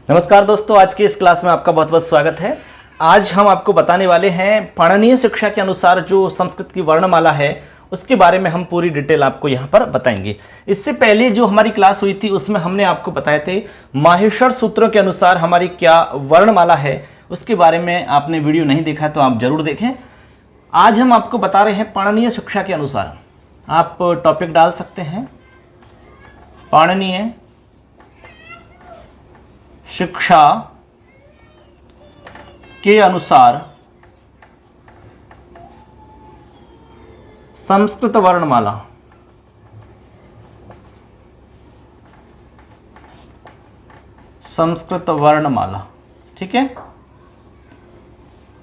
नमस्कार दोस्तों, आज की इस क्लास में आपका बहुत बहुत स्वागत है। आज हम आपको बताने वाले हैं पाणिनीय शिक्षा के अनुसार जो संस्कृत की वर्णमाला है उसके बारे में हम पूरी डिटेल आपको यहाँ पर बताएंगे। इससे पहले जो हमारी क्लास हुई थी उसमें हमने आपको बताए थे माहेश्वर सूत्रों के अनुसार हमारी क्या वर्णमाला है, उसके बारे में आपने वीडियो नहीं देखा तो आप जरूर देखें। आज हम आपको बता रहे हैं पाणिनीय शिक्षा के अनुसार। आप टॉपिक डाल सकते हैं पाणिनीय शिक्षा के अनुसार संस्कृत वर्णमाला। संस्कृत वर्णमाला, ठीक है।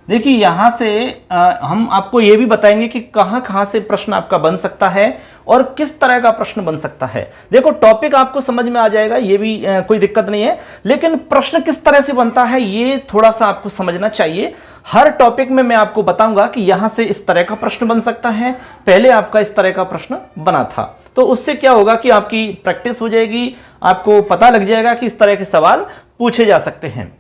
देखिए यहां से हम आपको यह भी बताएंगे कि कहां कहां से प्रश्न आपका बन सकता है और किस तरह का प्रश्न बन सकता है। देखो टॉपिक आपको समझ में आ जाएगा, ये भी कोई दिक्कत नहीं है, लेकिन प्रश्न किस तरह से बनता है ये थोड़ा सा आपको समझना चाहिए। हर टॉपिक में मैं आपको बताऊंगा कि यहां से इस तरह का प्रश्न बन सकता है, पहले आपका इस तरह का प्रश्न बना था, तो उससे क्या होगा कि आपकी प्रैक्टिस हो जाएगी, आपको पता लग जाएगा कि इस तरह के सवाल पूछे जा सकते हैं।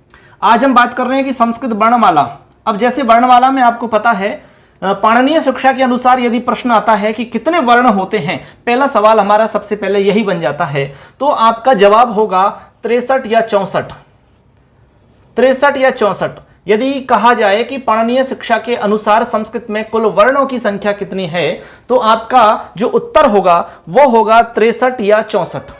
आज हम बात कर रहे हैं कि संस्कृत वर्णमाला। अब जैसे वर्णमाला में आपको पता है पाणिनीय शिक्षा के अनुसार यदि प्रश्न आता है कि कितने वर्ण होते हैं, पहला सवाल हमारा सबसे पहले यही बन जाता है, तो आपका जवाब होगा 63 या 64। 63 या 64। यदि कहा जाए कि पाणिनीय शिक्षा के अनुसार संस्कृत में कुल वर्णों की संख्या कितनी है, तो आपका जो उत्तर होगा वो होगा 63 या 64।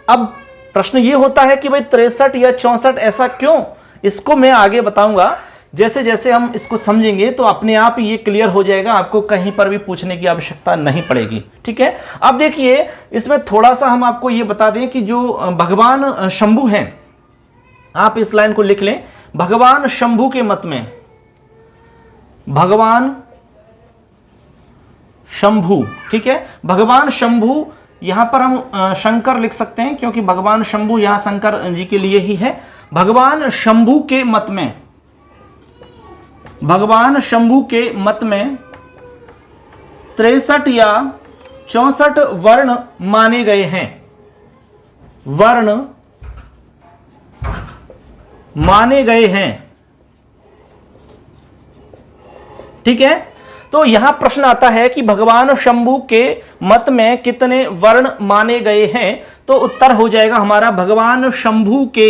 अब प्रश्न ये होता है कि भाई 63 या 64 ऐसा क्यों, इसको मैं आगे बताऊंगा। जैसे जैसे हम इसको समझेंगे तो अपने आप ये क्लियर हो जाएगा, आपको कहीं पर भी पूछने की आवश्यकता नहीं पड़ेगी, ठीक है। अब देखिए इसमें थोड़ा सा हम आपको ये बता दें कि जो भगवान शंभु हैं, आप इस लाइन को लिख लें, भगवान शंभु के मत में, भगवान शंभु, ठीक है। भगवान शंभु यहां पर हम शंकर लिख सकते हैं क्योंकि भगवान शंभु यहां शंकर जी के लिए ही है। भगवान शंभु के मत में, भगवान शंभु के मत में 63 या 64 वर्ण माने गए हैं, वर्ण माने गए हैं, ठीक है। तो यहां प्रश्न आता है कि भगवान शंभु के मत में कितने वर्ण माने गए हैं, तो उत्तर हो जाएगा हमारा भगवान शंभु के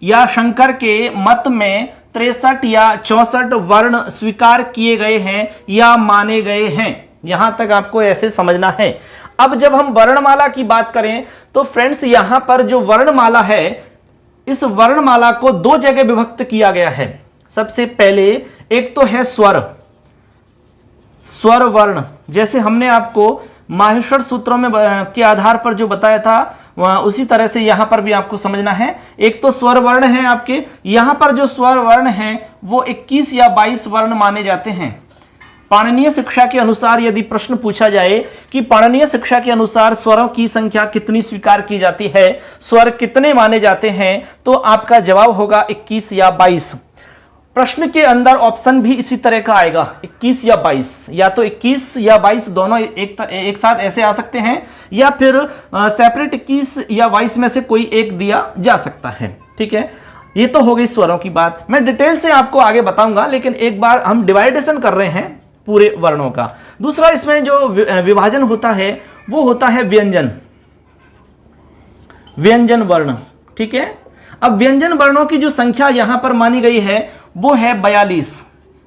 या शंकर के मत में 63 या 64 वर्ण स्वीकार किए गए हैं या माने गए हैं। यहां तक आपको ऐसे समझना है। अब जब हम वर्णमाला की बात करें तो फ्रेंड्स यहां पर जो वर्णमाला है, इस वर्णमाला को दो जगह विभक्त किया गया है। सबसे पहले एक तो है स्वर, स्वर वर्ण, जैसे हमने आपको माहेश्वर सूत्रों में के आधार पर जो बताया था उसी तरह से यहां पर भी आपको समझना है। एक तो स्वर वर्ण है आपके, यहां पर जो स्वर वर्ण हैं वो 21 या 22 वर्ण माने जाते हैं। पाणिनीय शिक्षा के अनुसार यदि प्रश्न पूछा जाए कि पाणिनीय शिक्षा के अनुसार स्वरों की संख्या कितनी स्वीकार की जाती है, स्वर कितने माने जाते हैं, तो आपका जवाब होगा 21 या 22। प्रश्न के अंदर ऑप्शन भी इसी तरह का आएगा, 21 या 22, या तो 21 या 22 दोनों एक साथ ऐसे आ सकते हैं, या फिर सेपरेट 21 या 22 में से कोई एक दिया जा सकता है, ठीक है। ये तो हो गई स्वरों की बात, मैं डिटेल से आपको आगे बताऊंगा, लेकिन एक बार हम डिवाइडेशन कर रहे हैं पूरे वर्णों का। दूसरा इसमें जो विभाजन होता है वो होता है व्यंजन, व्यंजन वर्ण, ठीक है। अब व्यंजन वर्णों की जो संख्या यहां पर मानी गई है वो है 42।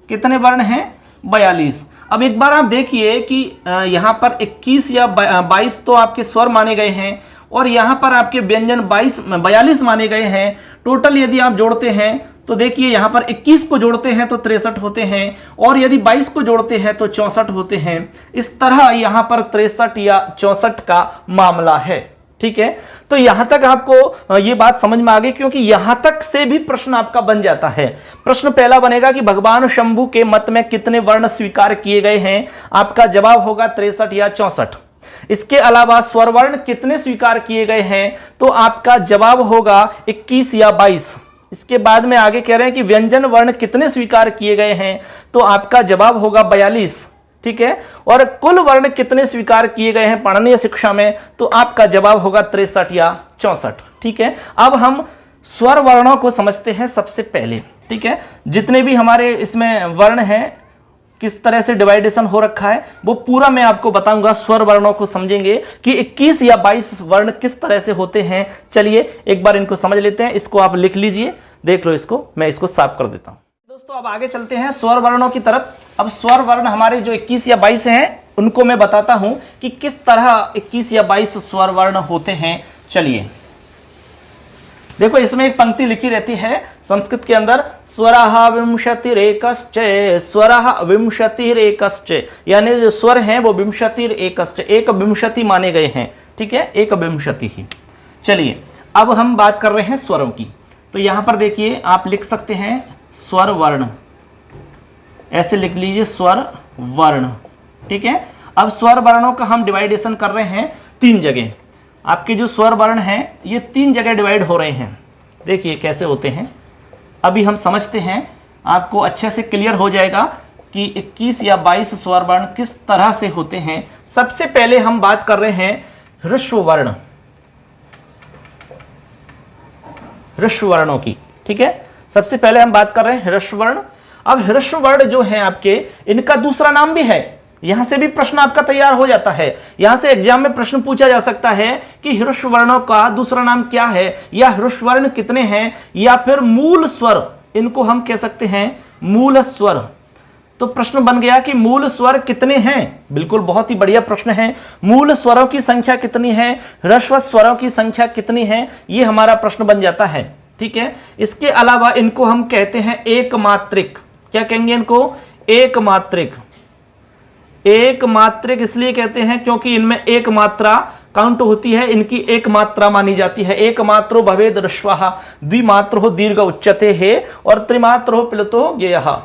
कितने वर्ण हैं? 42। अब एक बार आप देखिए कि यहां पर 21 या 22 तो आपके स्वर माने गए हैं और यहां पर आपके व्यंजन 42 माने गए हैं। टोटल यदि आप जोड़ते हैं तो देखिए यहां पर 21 को जोड़ते हैं तो 63 होते हैं और यदि 22 को जोड़ते हैं तो 64 होते हैं। इस तरह यहां पर 63 या 64 का मामला है, ठीक है। तो यहां तक आपको ये बात समझ में आ गई, क्योंकि यहां तक से भी प्रश्न आपका बन जाता है। प्रश्न पहला बनेगा कि भगवान शंभु के मत में कितने वर्ण स्वीकार किए गए हैं, आपका जवाब होगा 63 या 64। इसके अलावा स्वर वर्ण कितने स्वीकार किए गए हैं, तो आपका जवाब होगा 21 या 22। इसके बाद में आगे कह रहे हैं कि व्यंजन वर्ण कितने स्वीकार किए गए हैं, तो आपका जवाब होगा 42, ठीक है। और कुल वर्ण कितने स्वीकार किए गए हैं पाणिनीय शिक्षा में, तो आपका जवाब होगा 63 या 64, ठीक है। अब हम स्वर वर्णों को समझते हैं सबसे पहले। ठीक है, जितने भी हमारे इसमें वर्ण हैं, किस तरह से डिवाइडेशन हो रखा है, वो पूरा मैं आपको बताऊंगा। स्वर वर्णों को समझेंगे कि 21 या 22 वर्ण किस तरह से होते हैं। चलिए एक बार इनको समझ लेते हैं। इसको आप लिख लीजिए, देख लो इसको, मैं इसको साफ कर देता हूं। दोस्तों अब आगे चलते हैं स्वर वर्णों की तरफ। अब स्वर वर्ण हमारे जो 21 या 22 हैं, उनको मैं बताता हूं कि किस तरह 21 या 22 स्वर वर्ण होते हैं। चलिए देखो, इसमें एक पंक्ति लिखी रहती है संस्कृत के अंदर, स्वरः विंशतिरेकश्च, स्वरः विंशतिरेकश्च, यानी जो स्वर हैं वो विंशतिरेकश्च, एक विंशति माने गए हैं। ठीक है, एक विंशति ही। चलिए अब हम बात कर रहे हैं स्वरों की। तो यहां पर देखिए आप लिख सकते हैं स्वर वर्ण, ऐसे लिख लीजिए स्वर वर्ण। ठीक है, अब स्वर वर्णों का हम डिवाइडेशन कर रहे हैं 3 जगह। आपके जो स्वर वर्ण हैं ये 3 जगह डिवाइड हो रहे हैं। देखिए कैसे होते हैं, अभी हम समझते हैं, आपको अच्छे से क्लियर हो जाएगा कि 21 या 22 स्वर वर्ण किस तरह से होते हैं। सबसे पहले हम बात कर रहे हैं ह्रस्व वर्ण, ह्रस्व वर्णों की। ठीक है, सबसे पहले हम बात कर रहे हैं ह्रस्व वर्ण। अब ह्रस्व वर्ण जो है आपके, इनका दूसरा नाम भी है। यहां से भी प्रश्न आपका तैयार हो जाता है। यहां से एग्जाम में प्रश्न पूछा जा सकता है कि ह्रस्व वर्णों का दूसरा नाम क्या है, या ह्रस्व वर्ण कितने हैं, या फिर मूल स्वर, इनको हम कह सकते हैं मूल स्वर। तो प्रश्न बन गया कि मूल स्वर कितने हैं। बिल्कुल, बहुत ही बढ़िया प्रश्न है। मूल स्वरों की संख्या कितनी है, ह्रस्व स्वरों की संख्या कितनी है, ये हमारा प्रश्न बन जाता है। ठीक है, इसके अलावा इनको हम कहते हैं एक मात्रिक। क्या कहेंगे इनको? एक मात्रिक। एक मात्रिक इसलिए कहते हैं क्योंकि इनमें एक मात्रा काउंट होती है, इनकी एक मात्रा मानी जाती है। एक मात्रो भवेद ह्रस्वः, द्विमात्रो दीर्घ उच्यते है, और त्रिमात्रो प्लुतो ज्ञेयः।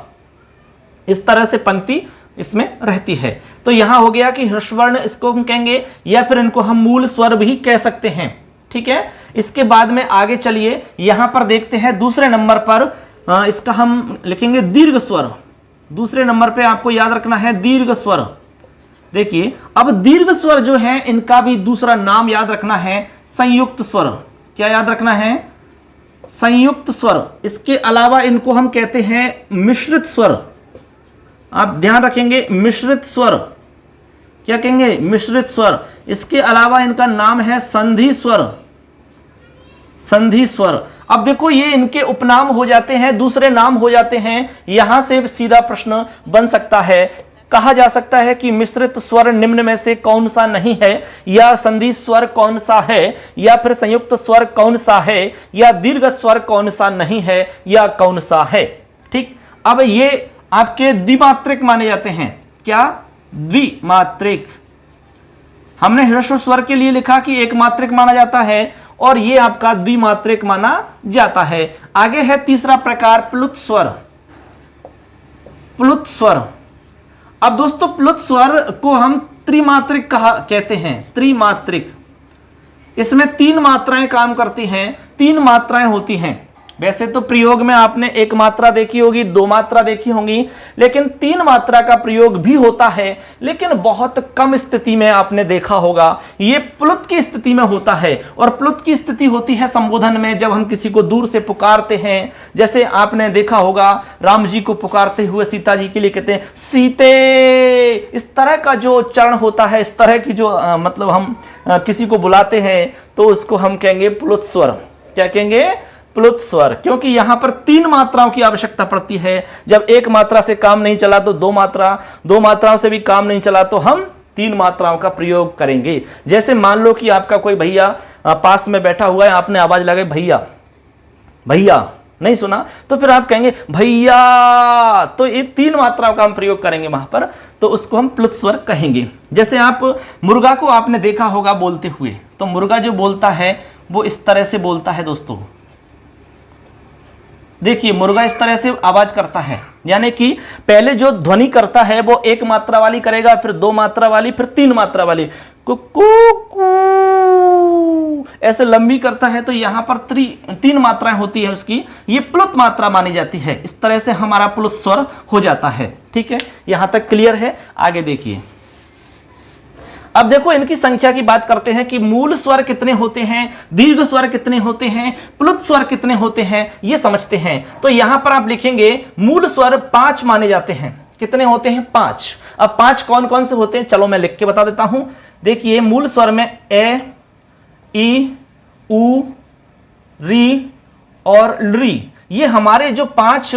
इस तरह से पंक्ति इसमें रहती है। तो यहां हो गया कि ह्रस्व वर्ण इसको हम कहेंगे, या फिर इनको हम मूल स्वर भी कह सकते हैं। ठीक है, इसके बाद में आगे चलिए, यहां पर देखते हैं दूसरे नंबर पर इसका हम लिखेंगे दीर्घ स्वर। दूसरे नंबर पे आपको याद रखना है दीर्घ स्वर। देखिए अब दीर्घ स्वर जो है, इनका भी दूसरा नाम याद रखना है संयुक्त स्वर। क्या याद रखना है? संयुक्त स्वर। इसके अलावा इनको हम कहते हैं मिश्रित स्वर। आप ध्यान रखेंगे, मिश्रित स्वर। क्या कहेंगे? मिश्रित स्वर। इसके अलावा इनका नाम है संधि स्वर। संधि स्वर। अब देखो ये इनके उपनाम हो जाते हैं, दूसरे नाम हो जाते हैं। यहां से सीधा प्रश्न बन सकता है, कहा जा सकता है कि मिश्रित स्वर निम्न में से कौन सा नहीं है, या संधि स्वर कौन सा है, या फिर संयुक्त स्वर कौन सा है, या दीर्घ स्वर कौन सा नहीं है, या कौन सा है। ठीक, अब ये आपके द्विमात्रिक माने जाते हैं। क्या? द्विमात्रिक। हमने ह्रस्व स्वर के लिए लिखा कि एक मात्रिक माना जाता है, और ये आपका द्विमात्रिक माना जाता है। आगे है तीसरा प्रकार प्लुत स्वर। प्लुत स्वर। अब दोस्तों प्लुत स्वर को हम त्रिमात्रिक कहते हैं। त्रिमात्रिक, इसमें 3 मात्राएं काम करती हैं, 3 मात्राएं होती हैं। वैसे तो प्रयोग में आपने 1 मात्रा देखी होगी, 2 मात्रा देखी होंगी, लेकिन 3 मात्रा का प्रयोग भी होता है, लेकिन बहुत कम स्थिति में आपने देखा होगा। ये प्लुत की स्थिति में होता है, और प्लुत की स्थिति होती है संबोधन में, जब हम किसी को दूर से पुकारते हैं। जैसे आपने देखा होगा राम जी को पुकारते हुए सीता जी के लिए कहते हैं सीते। इस तरह का जो चरण होता है, इस तरह की जो मतलब हम किसी को बुलाते हैं, तो उसको हम कहेंगे प्लुत स्वर। क्या कहेंगे? प्लुत स्वर। क्योंकि यहां पर 3 मात्राओं की आवश्यकता पड़ती है। जब 1 मात्रा से काम नहीं चला तो 2 मात्रा, 2 मात्राओं से भी काम नहीं चला तो हम 3 मात्राओं का प्रयोग करेंगे। जैसे मान लो कि आपका कोई भैया पास में बैठा हुआ है, आपने आवाज लगाई भैया, भैया, नहीं सुना, तो फिर आप कहेंगे भैया। तो ये 3 मात्राओं का हम प्रयोग करेंगे वहां पर, तो उसको हम प्लुत स्वर कहेंगे। जैसे आप मुर्गा को आपने देखा होगा बोलते हुए, तो मुर्गा जो बोलता है वो इस तरह से बोलता है दोस्तों। देखिए मुर्गा इस तरह से आवाज करता है, यानी कि पहले जो ध्वनि करता है वो 1 मात्रा वाली करेगा, फिर 2 मात्रा वाली, फिर 3 मात्रा वाली, कुकू ऐसे लंबी करता है। तो यहां पर 3 मात्राएं होती है उसकी, ये प्लुत मात्रा मानी जाती है। इस तरह से हमारा प्लुत स्वर हो जाता है। ठीक है, यहां तक क्लियर है? आगे देखिए, अब देखो इनकी संख्या की बात करते हैं कि मूल स्वर कितने होते हैं, दीर्घ स्वर कितने होते हैं, प्लुत स्वर कितने होते हैं, ये समझते हैं। तो यहां पर आप लिखेंगे मूल स्वर 5 माने जाते हैं। कितने होते हैं? 5। अब 5 कौन कौन से होते हैं, चलो मैं लिख के बता देता हूं। देखिए मूल स्वर में ए, ई, उ, री और री, ये हमारे जो 5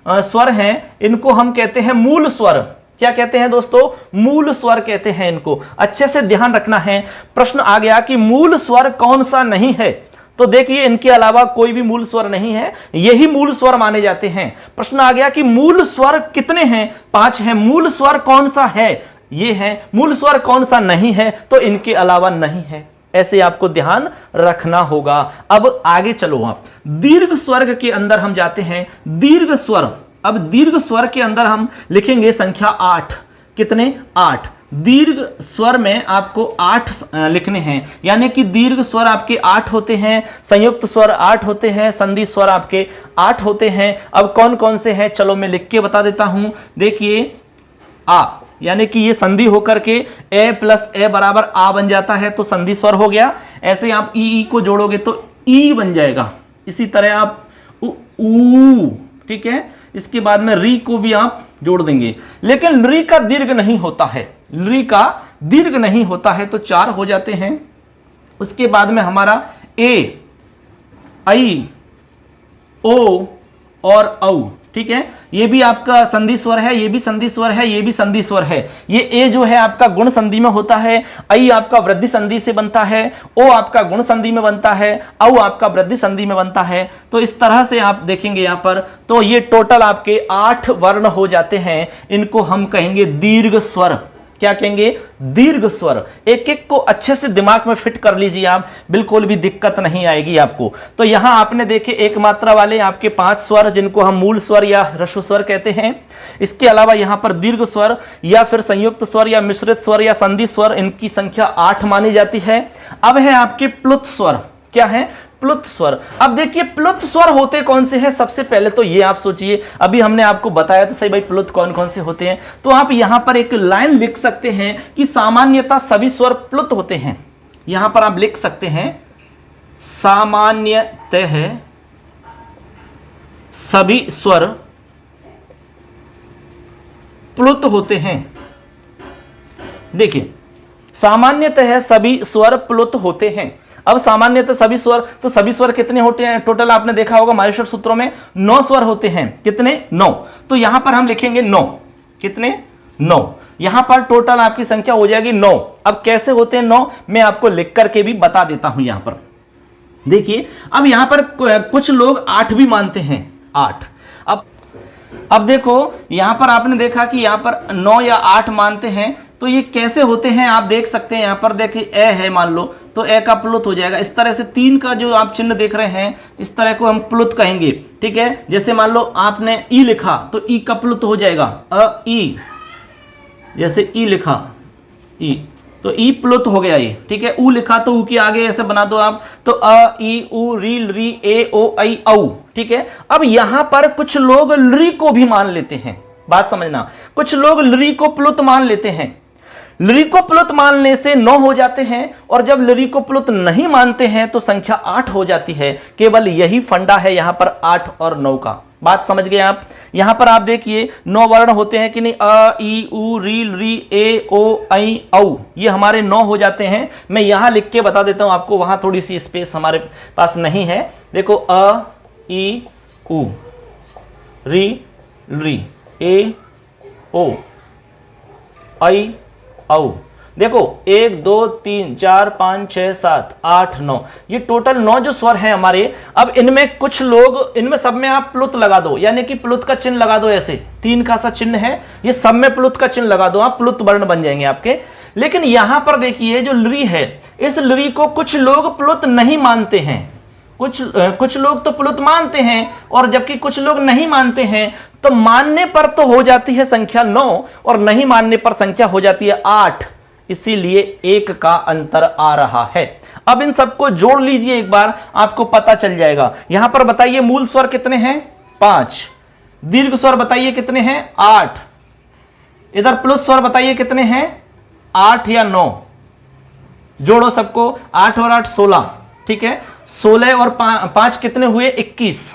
स्वर हैं इनको हम कहते हैं मूल स्वर। क्या कहते हैं दोस्तों? मूल स्वर कहते हैं इनको। अच्छे से ध्यान रखना है। प्रश्न आ गया कि मूल स्वर कौन सा नहीं है, तो देखिए इनके अलावा कोई भी मूल स्वर नहीं है, यही मूल स्वर माने जाते हैं। प्रश्न आ गया कि मूल स्वर कितने हैं? 5 हैं। मूल स्वर कौन सा है? ये है। मूल स्वर कौन सा नहीं है? तो इनके अलावा नहीं है। ऐसे आपको ध्यान रखना होगा। अब आगे चलो, आप दीर्घ स्वर्ग के अंदर हम जाते हैं। दीर्घ स्वर, अब दीर्घ स्वर के अंदर हम लिखेंगे संख्या 8। कितने? 8। दीर्घ स्वर में आपको 8 लिखने हैं, यानी कि दीर्घ स्वर आपके 8 होते हैं, संयुक्त स्वर 8 होते हैं, संधि स्वर आपके 8 होते हैं। अब कौन कौन से हैं, चलो मैं लिख के बता देता हूं। देखिए आ, यानी कि ये संधि होकर के ए प्लस ए बराबर आ बन जाता है, तो संधि स्वर हो गया। ऐसे आप ई को जोड़ोगे तो ई बन जाएगा। इसी तरह आप ऊ, ठीक है। इसके बाद में री को भी आप जोड़ देंगे, लेकिन री का दीर्घ नहीं होता है, री का दीर्घ नहीं होता है, तो 4 हो जाते हैं। उसके बाद में हमारा ए, आई, ओ और औ, ठीक है। ये भी आपका संधि स्वर है, ये भी संधि स्वर है, ये भी संधि स्वर है। ये ए जो है आपका गुण संधि में होता है, आई आपका वृद्धि संधि से बनता है, ओ आपका गुण संधि में बनता है, औ आपका वृद्धि संधि में बनता है। तो इस तरह से आप देखेंगे यहां पर, तो ये टोटल आपके 8 वर्ण हो जाते हैं। इनको हम कहेंगे दीर्घ स्वर। क्या कहेंगे? दीर्घ स्वर। एक एक को अच्छे से दिमाग में फिट कर लीजिए आप, बिल्कुल भी दिक्कत नहीं आएगी आपको। तो यहां आपने देखे एक मात्रा वाले आपके 5 स्वर, जिनको हम मूल स्वर या ह्रस्व स्वर कहते हैं। इसके अलावा यहां पर दीर्घ स्वर या फिर संयुक्त स्वर या मिश्रित स्वर या संधि स्वर, इनकी संख्या 8 मानी जाती है। अब है आपके प्लुत स्वर। क्या है? प्लुत स्वर। अब देखिए प्लुत स्वर होते कौन से हैं? सबसे पहले तो ये आप सोचिए, अभी हमने आपको बताया तो सही भाई प्लुत कौन कौन से होते हैं। तो आप यहां पर एक लाइन लिख सकते हैं कि सामान्यतः सभी स्वर प्लुत होते हैं। यहां पर आप लिख सकते हैं सामान्यतः सभी स्वर प्लुत होते हैं। देखिए सामान्यतः सभी स्वर प्लुत होते हैं। अब सामान्यतः सभी स्वर, तो सभी स्वर कितने होते हैं? टोटल आपने देखा होगा माहेश्वर सूत्रों में 9 स्वर होते हैं। कितने? 9। तो यहां पर हम लिखेंगे 9। कितने? 9। यहां पर टोटल आपकी संख्या हो जाएगी 9। अब कैसे होते हैं 9, मैं आपको लिख करके भी बता देता हूं। यहां पर देखिए, अब यहां पर कुछ लोग 8 भी मानते हैं। 8। अब देखो यहां पर आपने देखा कि यहां पर 9 या 8 मानते हैं, तो ये कैसे होते हैं आप देख सकते हैं। यहां पर देखिए ए है मान लो, तो ए का प्लुत हो जाएगा। इस तरह से 3 का जो आप चिन्ह देख रहे हैं, इस तरह को हम प्लुत कहेंगे, ठीक है। जैसे मान लो आपने ई लिखा तो ई का प्लुत हो जाएगा अ ई। जैसे ई लिखा ई, तो ई प्लुत हो गया ये, ठीक है। ऊ लिखा तो ऊ के आगे ऐसे बना दो आप, तो अ ई उ री री ए ओ आई औ, ठीक है। अब यहां पर कुछ लोग ली को भी मान लेते हैं, बात समझना। कुछ लोग ली को प्लुत मान लेते हैं। ली को प्लुत मानने से 9 हो जाते हैं, और जब ली को प्लुत नहीं मानते हैं तो संख्या 8 हो जाती है। केवल यही फंडा है यहां पर 8 और 9 का। बात समझ गए आप? यहां पर आप देखिए 9 वर्ण होते हैं कि नहीं, अ ई उ री री ए ओ आई औ, ये हमारे 9 हो जाते हैं। मैं यहां लिख के बता देता हूं आपको, वहां थोड़ी सी स्पेस हमारे पास नहीं है। देखो अ ई उ री री ए ओ आई औ। देखो 1 2 3 4 5 6 7 8 9, ये टोटल 9 जो स्वर हैं हमारे। अब इनमें कुछ लोग, इनमें सब में आप प्लुत लगा दो, यानी कि प्लुत का चिन्ह लगा दो। ऐसे 3 का सा चिन्ह है, ये सब में प्लुत का चिन्ह लगा दो आप, प्लुत वर्ण बन जाएंगे आपके। लेकिन यहां पर देखिए जो ली है, इस ली को कुछ लोग प्लुत नहीं मानते हैं। कुछ लोग तो प्लुत मानते हैं, और जबकि कुछ लोग नहीं मानते हैं। तो मानने पर तो हो जाती है संख्या 9, और नहीं मानने पर संख्या हो जाती है 8। इसीलिए 1 का अंतर आ रहा है। अब इन सबको जोड़ लीजिए एक बार, आपको पता चल जाएगा। यहां पर बताइए मूल स्वर कितने हैं? 5। दीर्घ स्वर बताइए कितने हैं? 8। इधर प्लुत स्वर बताइए कितने हैं? 8 या 9? जोड़ो सबको, 8 और 8 16, ठीक है, 16 और 5 कितने हुए 21,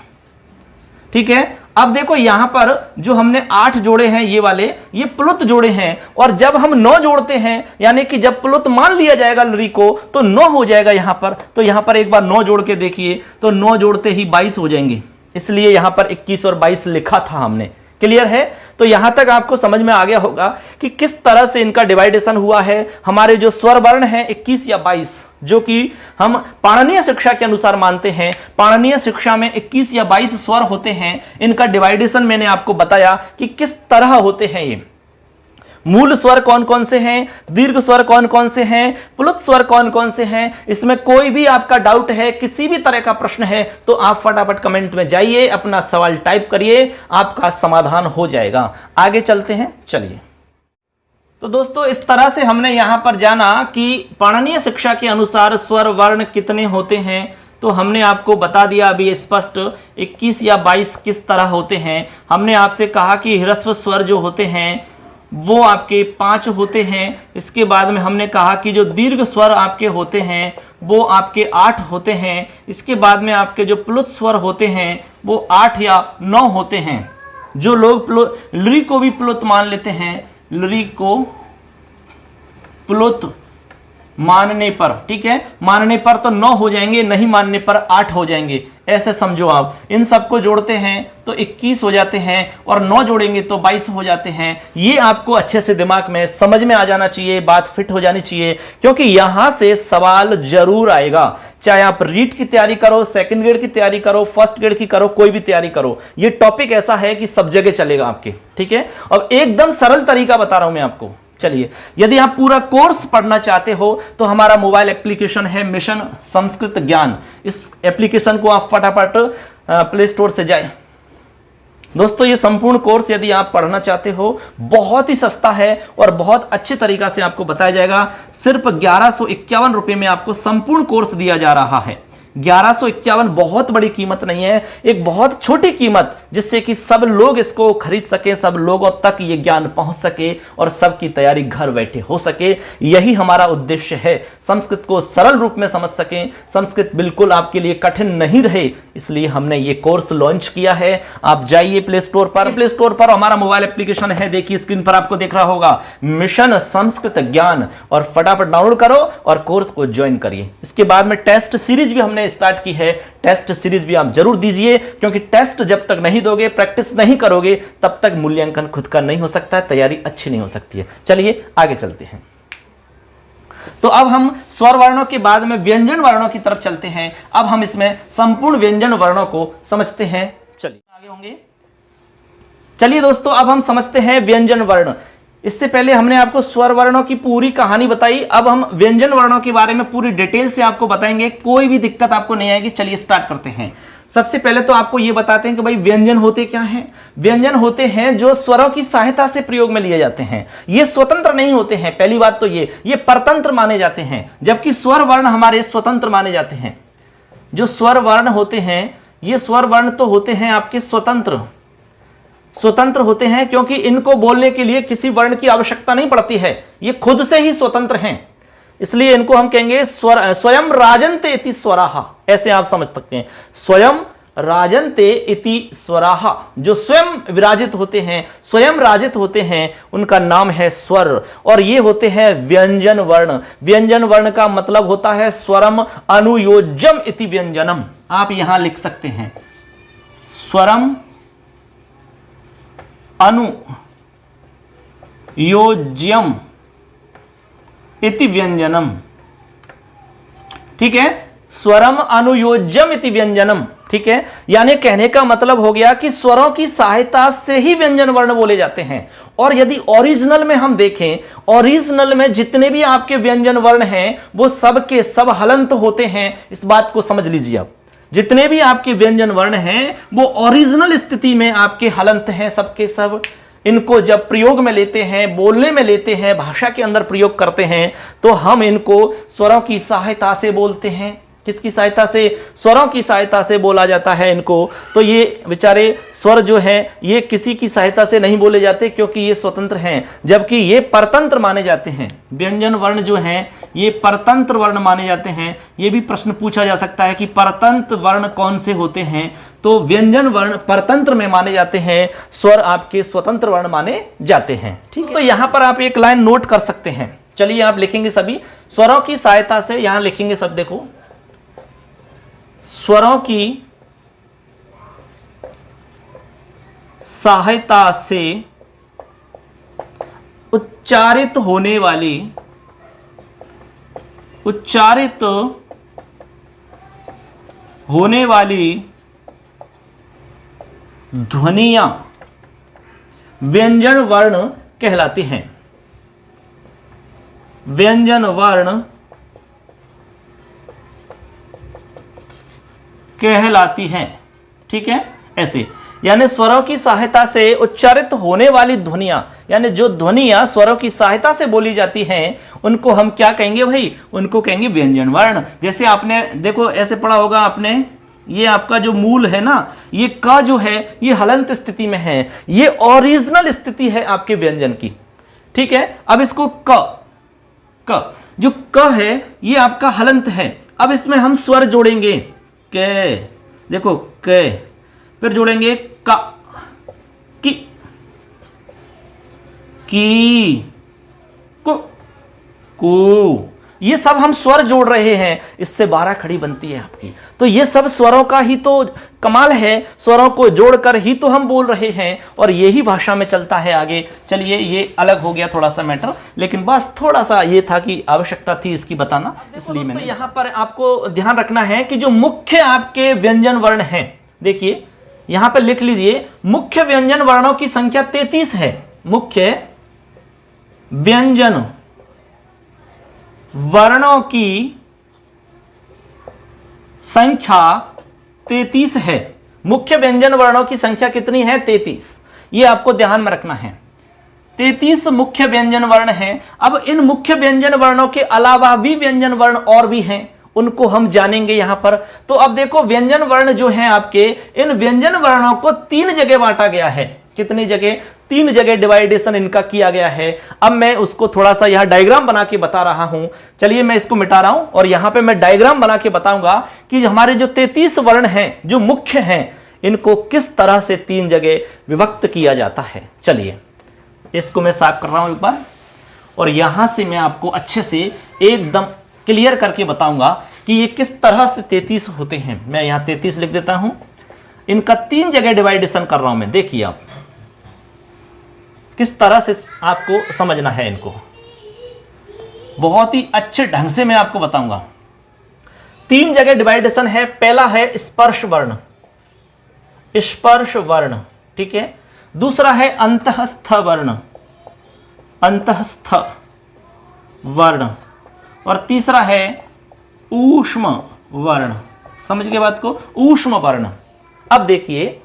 ठीक है। अब देखो यहां पर जो हमने 8 जोड़े हैं ये वाले, ये प्लुत जोड़े हैं, और जब हम 9 जोड़ते हैं, यानी कि जब प्लुत मान लिया जाएगा लरी को, तो 9 हो जाएगा यहां पर। तो यहां पर एक बार 9 जोड़ के देखिए, तो 9 जोड़ते ही 22 हो जाएंगे, इसलिए यहां पर 21 और 22 लिखा था हमने। क्लियर है? तो यहां तक आपको समझ में आ गया होगा कि किस तरह से इनका डिवाइडेशन हुआ है। हमारे जो स्वर वर्ण है 21 या 22, जो कि हम पाणिनीय शिक्षा के अनुसार मानते हैं, पाणिनीय शिक्षा में 21 या 22 स्वर होते हैं। इनका डिवाइडेशन मैंने आपको बताया कि किस तरह होते हैं। ये मूल स्वर कौन कौन से हैं, दीर्घ स्वर कौन कौन से हैं, प्लुत स्वर कौन कौन से हैं। इसमें कोई भी आपका डाउट है, किसी भी तरह का प्रश्न है, तो आप फटाफट कमेंट में जाइए, अपना सवाल टाइप करिए, आपका समाधान हो जाएगा। आगे चलते हैं, चलिए। तो दोस्तों इस तरह से हमने यहां पर जाना कि पाणिनीय शिक्षा के अनुसार स्वर वर्ण कितने होते हैं। तो हमने आपको बता दिया अभी स्पष्ट 21 या 22 किस तरह होते हैं। हमने आपसे कहा कि ह्रस्व स्वर जो होते हैं वो आपके 5 होते हैं। इसके बाद में हमने कहा कि जो दीर्घ स्वर आपके होते हैं वो आपके 8 होते हैं। इसके बाद में आपके जो प्लुत स्वर होते हैं वो 8 या 9 होते हैं। जो लोग लरी को भी प्लुत मान लेते हैं, लरी को प्लुत मानने पर, ठीक है, मानने पर तो 9 हो जाएंगे, नहीं मानने पर 8 हो जाएंगे, ऐसे समझो आप। इन सबको जोड़ते हैं तो 21 हो जाते हैं, और 9 जोड़ेंगे तो 22 हो जाते हैं। ये आपको अच्छे से दिमाग में समझ में आ जाना चाहिए, बात फिट हो जानी चाहिए, क्योंकि यहां से सवाल जरूर आएगा। चाहे आप रीट की तैयारी करो, सेकंड ग्रेड की तैयारी करो, फर्स्ट ग्रेड की करो, कोई भी तैयारी करो, ये टॉपिक ऐसा है कि सब जगह चलेगा आपके, ठीक है। अब एकदम सरल तरीका बता रहा हूं मैं आपको। चलिए, यदि आप पूरा कोर्स पढ़ना चाहते हो तो हमारा मोबाइल एप्लीकेशन है मिशन संस्कृत ज्ञान। इस एप्लीकेशन को आप फटाफट प्ले स्टोर से जाएं। दोस्तों ये संपूर्ण कोर्स यदि आप पढ़ना चाहते हो, बहुत ही सस्ता है और बहुत अच्छे तरीका से आपको बताया जाएगा। सिर्फ 1151 रुपए में आपको संपूर्ण कोर्स दिया जा रहा है। 1151 बहुत बड़ी कीमत नहीं है, एक बहुत छोटी कीमत, जिससे कि सब लोग इसको खरीद सके, सब लोगों तक ये ज्ञान पहुंच सके और सबकी तैयारी घर बैठे हो सके। यही हमारा उद्देश्य है, संस्कृत को सरल रूप में समझ सकें, संस्कृत बिल्कुल आपके लिए कठिन नहीं रहे, इसलिए हमने ये कोर्स लॉन्च किया है। आप जाइए प्ले स्टोर पर हमारा मोबाइल एप्लीकेशन है, देखिए स्क्रीन पर आपको दिख रहा होगा, मिशन संस्कृत ज्ञान, और फटाफट डाउनलोड करो और कोर्स को ज्वाइन करिए। इसके बाद में टेस्ट सीरीज भी हमने स्टार्ट की है, टेस्ट सीरीज भी आप जरूर दीजिए, क्योंकि टेस्ट जब तक नहीं दोगे, प्रैक्टिस नहीं करोगे, तब तक मूल्यांकन खुद का नहीं हो सकता है, तैयारी अच्छी नहीं हो सकती है। चलिए आगे चलते हैं। तो अब हम स्वर वर्णों के बाद में व्यंजन वर्णों की तरफ चलते हैं। अब हम इसमें संपूर्ण व्यंजन वर्णों को समझते हैं। चलिए आगे होंगे। चलिए दोस्तों, अब हम समझते हैं व्यंजन वर्ण। इससे पहले हमने आपको स्वर वर्णों की पूरी कहानी बताई, अब हम व्यंजन वर्णों के बारे में पूरी डिटेल से आपको बताएंगे, कोई भी दिक्कत आपको नहीं आएगी। चलिए स्टार्ट करते हैं। सबसे पहले तो आपको यह बताते हैं कि भाई व्यंजन होते क्या हैं। व्यंजन होते हैं जो स्वरों की सहायता से प्रयोग में लिए जाते हैं, ये स्वतंत्र नहीं होते हैं। पहली बात तो ये परतंत्र माने जाते हैं, जबकि स्वर वर्ण हमारे स्वतंत्र माने जाते हैं। जो स्वर वर्ण होते हैं ये स्वर वर्ण तो होते हैं आपके स्वतंत्र होते हैं, क्योंकि इनको बोलने के लिए किसी वर्ण की आवश्यकता नहीं पड़ती है, ये खुद से ही स्वतंत्र हैं। इसलिए इनको हम कहेंगे स्वयं राजन्ते इति स्वराः, ऐसे आप समझ सकते हैं। स्वयं राजन्ते इति स्वराः, जो स्वयं विराजित होते हैं, स्वयं राजित होते हैं, उनका नाम है स्वर, और ये होते हैं व्यंजन वर्ण। व्यंजन वर्ण का मतलब होता है स्वरम अनुयोज्यम इति व्यंजनम। आप यहां लिख सकते हैं स्वरम अनुयोज्यम इति व्यंजनम, ठीक है, स्वरम अनुयोज्यम इति व्यंजनम, ठीक है। यानी कहने का मतलब हो गया कि स्वरों की सहायता से ही व्यंजन वर्ण बोले जाते हैं। और यदि ओरिजिनल में हम देखें, ओरिजिनल में जितने भी आपके व्यंजन वर्ण हैं वो सब के सब हलंत होते हैं। इस बात को समझ लीजिए आप, जितने भी आपके व्यंजन वर्ण हैं वो ओरिजिनल स्थिति में आपके हलंत हैं, सबके सब। इनको जब प्रयोग में लेते हैं, बोलने में लेते हैं, भाषा के अंदर प्रयोग करते हैं, तो हम इनको स्वरों की सहायता से बोलते हैं। किसकी सहायता से? स्वरों की सहायता से बोला जाता है इनको। तो ये बेचारे स्वर जो है ये किसी की सहायता से नहीं बोले जाते, क्योंकि ये स्वतंत्र हैं, जबकि ये परतंत्र माने जाते हैं। व्यंजन वर्ण जो हैं ये परतंत्र वर्ण माने जाते हैं। ये भी प्रश्न पूछा जा सकता है कि परतंत्र वर्ण कौन से होते हैं, तो व्यंजन वर्ण परतंत्र में माने जाते हैं, स्वर आपके स्वतंत्र वर्ण माने जाते हैं। ठीक है, तो यहां पर आप एक लाइन नोट कर सकते हैं। चलिए आप लिखेंगे सभी स्वरों की सहायता से, यहां लिखेंगे सब, देखो स्वरों की सहायता से उच्चारित होने वाली ध्वनियां व्यंजन वर्ण कहलाती हैं। व्यंजन वर्ण कहलाती हैं। ठीक है, ऐसे यानी स्वरों की सहायता से उच्चारित होने वाली ध्वनियां, यानी जो ध्वनियां स्वरों की सहायता से बोली जाती हैं, उनको हम क्या कहेंगे भाई? उनको कहेंगे व्यंजन वर्ण। जैसे आपने देखो ऐसे पढ़ा होगा आपने, ये आपका जो मूल है ना, ये क जो है ये हलंत स्थिति में है, ये ओरिजिनल स्थिति है आपके व्यंजन की। ठीक है, अब इसको क जो क है ये आपका हलंत है। अब इसमें हम स्वर जोड़ेंगे, के, देखो के, फिर जोड़ेंगे का, की, को, ये सब हम स्वर जोड़ रहे हैं, इससे 12 खड़ी बनती है आपकी। तो ये सब स्वरों का ही तो कमाल है, स्वरों को जोड़कर ही तो हम बोल रहे हैं और यही भाषा में चलता है आगे। चलिए ये अलग हो गया थोड़ा सा मैटर, लेकिन बस थोड़ा सा ये था कि आवश्यकता थी इसकी बताना, इसलिए मैंने यहां पर आपको ध्यान रखना है कि जो मुख्य आपके व्यंजन वर्ण हैं, देखिए यहां पर लिख लीजिए, मुख्य व्यंजन वर्णों की संख्या 33 है। मुख्य व्यंजन वर्णों की संख्या 33 है। मुख्य व्यंजन वर्णों की संख्या कितनी है? 33। ये आपको ध्यान में रखना है, 33 मुख्य व्यंजन वर्ण हैं। अब इन मुख्य व्यंजन वर्णों के अलावा भी व्यंजन वर्ण और भी हैं, उनको हम जानेंगे यहां पर। तो अब देखो व्यंजन वर्ण जो हैं आपके, इन व्यंजन वर्णों को 3 जगह बांटा गया है। कितनी जगह? 3 जगह डिवाइडेशन इनका किया गया है। अब मैं उसको थोड़ा सा यहां डायग्राम बना के बता रहा हूं। चलिए मैं इसको मिटा रहा हूं और यहां पे मैं डायग्राम बना के बताऊंगा कि हमारे जो 33 वर्ण हैं जो मुख्य हैं, इनको किस तरह से 3 जगह विभक्त किया जाता है। चलिए इसको मैं साफ कर रहा हूं एक बार, और यहां से मैं आपको अच्छे से एकदम क्लियर करके बताऊंगा कि ये किस तरह से 33 होते हैं। मैं यहां 33 लिख देता हूं, इनका 3 जगह डिवाइडेशन कर रहा हूं मैं। देखिए आप किस तरह से आपको समझना है, इनको बहुत ही अच्छे ढंग से मैं आपको बताऊंगा। 3 जगह डिवाइडेशन है। पहला है स्पर्श वर्ण, स्पर्श वर्ण, ठीक है। दूसरा है अंतःस्थ वर्ण, अंतःस्थ वर्ण, और तीसरा है ऊष्म वर्ण। समझ गए बात को? ऊष्म वर्ण। अब देखिए